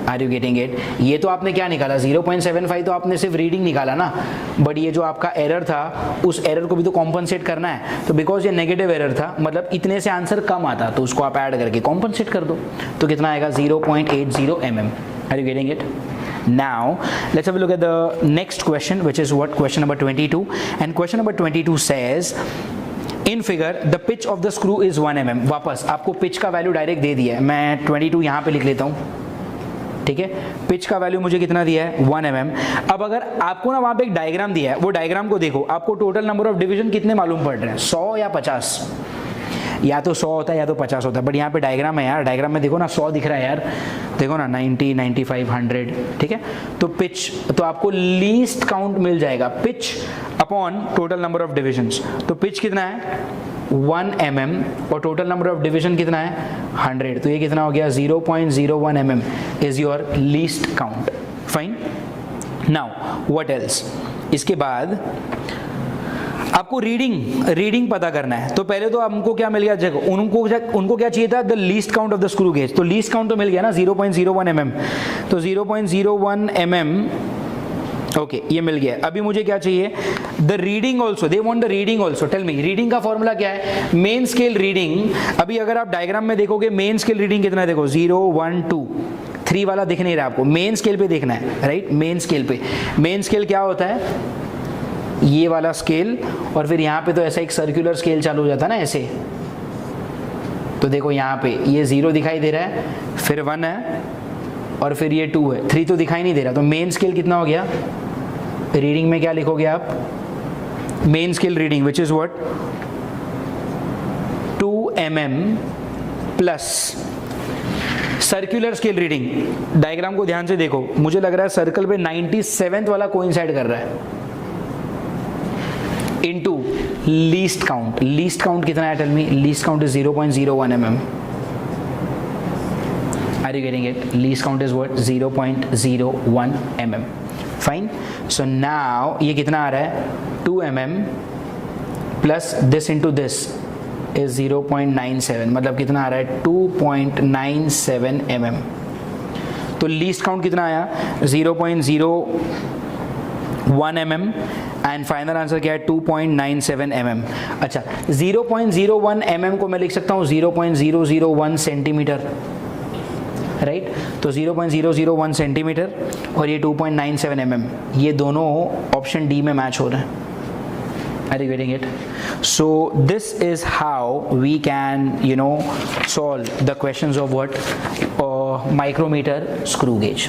Are you getting it? ये तो आपने क्या निकाला? 0.75 तो आपने सिर्फ रीडिंग निकाला ना, बट ये जो आपका एरर था उस एरर को भी तो कॉम्पनसेट करना है. तो बिकॉज ये नेगेटिव एरर था मतलब इतने से आंसर कम आता, तो उसको आप ऐड करके कॉम्पनसेट कर दो. तो कितना आएगा? 0.80 mm. Are you getting it? Now let's have a look at the next question, which is what? Question number 22. And question number 22 says in figure the pitch of the screw is 1 mm. वापस आपको pitch का value direct दे दिया है. मैं 22 यहाँ पे लिख लेता हूँ. ठीक है, पिच का वैल्यू मुझे कितना दिया है? 1 mm. अब अगर आपको ना वहाँ पे एक डायग्राम दिया है, वो डायग्राम को देखो, आपको टोटल नंबर ऑफ डिवीजन कितने मालूम पड़ रहे हैं? 100 या 50? या तो 100 होता है या तो 50 होता है. बट यहाँ पे डायग्राम है यार, डायग्राम में देखो ना 100 दिख रहा है यार. देखो ना 90, 95, 100. ठीक है, तो पिच तो आपको लीस्ट काउंट मिल जाएगा. Pitch upon total number of divisions. तो पिच कितना है? 1 mm और टोटल नंबर ऑफ डिवीजन कितना है? 100. तो ये कितना हो गया? 0.01 mm is your least count. Fine. Now what else? इसके बाद आपको रीडिंग पता करना है. तो पहले तो हमको क्या मिल गया? देखो उनको क्या चाहिए था? The least count of the screw gauge. तो लीस्ट काउंट तो मिल गया ना 0.01 mm. तो 0.01 mm ओके, ये मिल गया. अभी मुझे क्या चाहिए? The reading also. They want the reading also. Tell me, reading का फॉर्मूला क्या है? Main scale reading. अभी अगर आप डायग्राम में देखोगे मेन स्केल रीडिंग कितना है? देखो 0, 1, 2, 3 वाला दिख नहीं रहा आपको. मेन स्केल पे देखना है, राइट? मेन स्केल पे. मेन स्केल क्या होता है? ये वाला स्केल, और फिर यहाँ पे तो ऐसा एक सर्कुलर स्केल चालू हो जाता है ना ऐसे. तो देखो यहाँ पे ये 0 दिखाई दे रहा है, फिर 1 है, और फिर ये 2 है. 3 तो दिखाई नहीं दे रहा. तो मेन स्केल कितना हो गया? रीडिंग में क्या लिखोगे आप? Main scale reading which is what? 2 mm plus circular scale reading. Diagram को ध्यान से देखो, मुझे लग रहा है सर्कल पे 97th वाला कोइंसाइड कर रहा है. Into least count. Least count कितना है? Tell me. Least count is 0.01 mm. Are you getting it? Least count is what? 0.01 mm. Fine. So now ये कितना आ रहा है? 2 mm plus this into this is 0.97. मतलब कितना आ रहा है? 2.97 mm. तो लीस्ट काउंट कितना आया? 0.01 mm एंड फाइनल आंसर क्या है? 2.97 mm. अच्छा, 0.01 mm को मैं लिख सकता हूँ 0.001 सेंटीमीटर, राइट? तो 0.001 सेंटीमीटर और ये 2.97 mm, ये दोनों ऑप्शन डी में मैच हो रहे हैं. Are you getting it? So this is how we can, solve the questions of what? Micrometer screw gauge.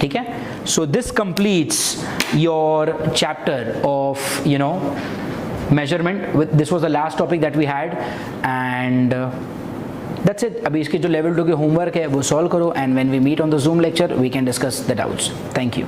ठीक है? So this completes your chapter of, measurement. This was the last topic that we had, and that's it. अभी इसके जो level 2 के homework है वो solve करो, and when we meet on the Zoom lecture we can discuss the doubts. Thank you.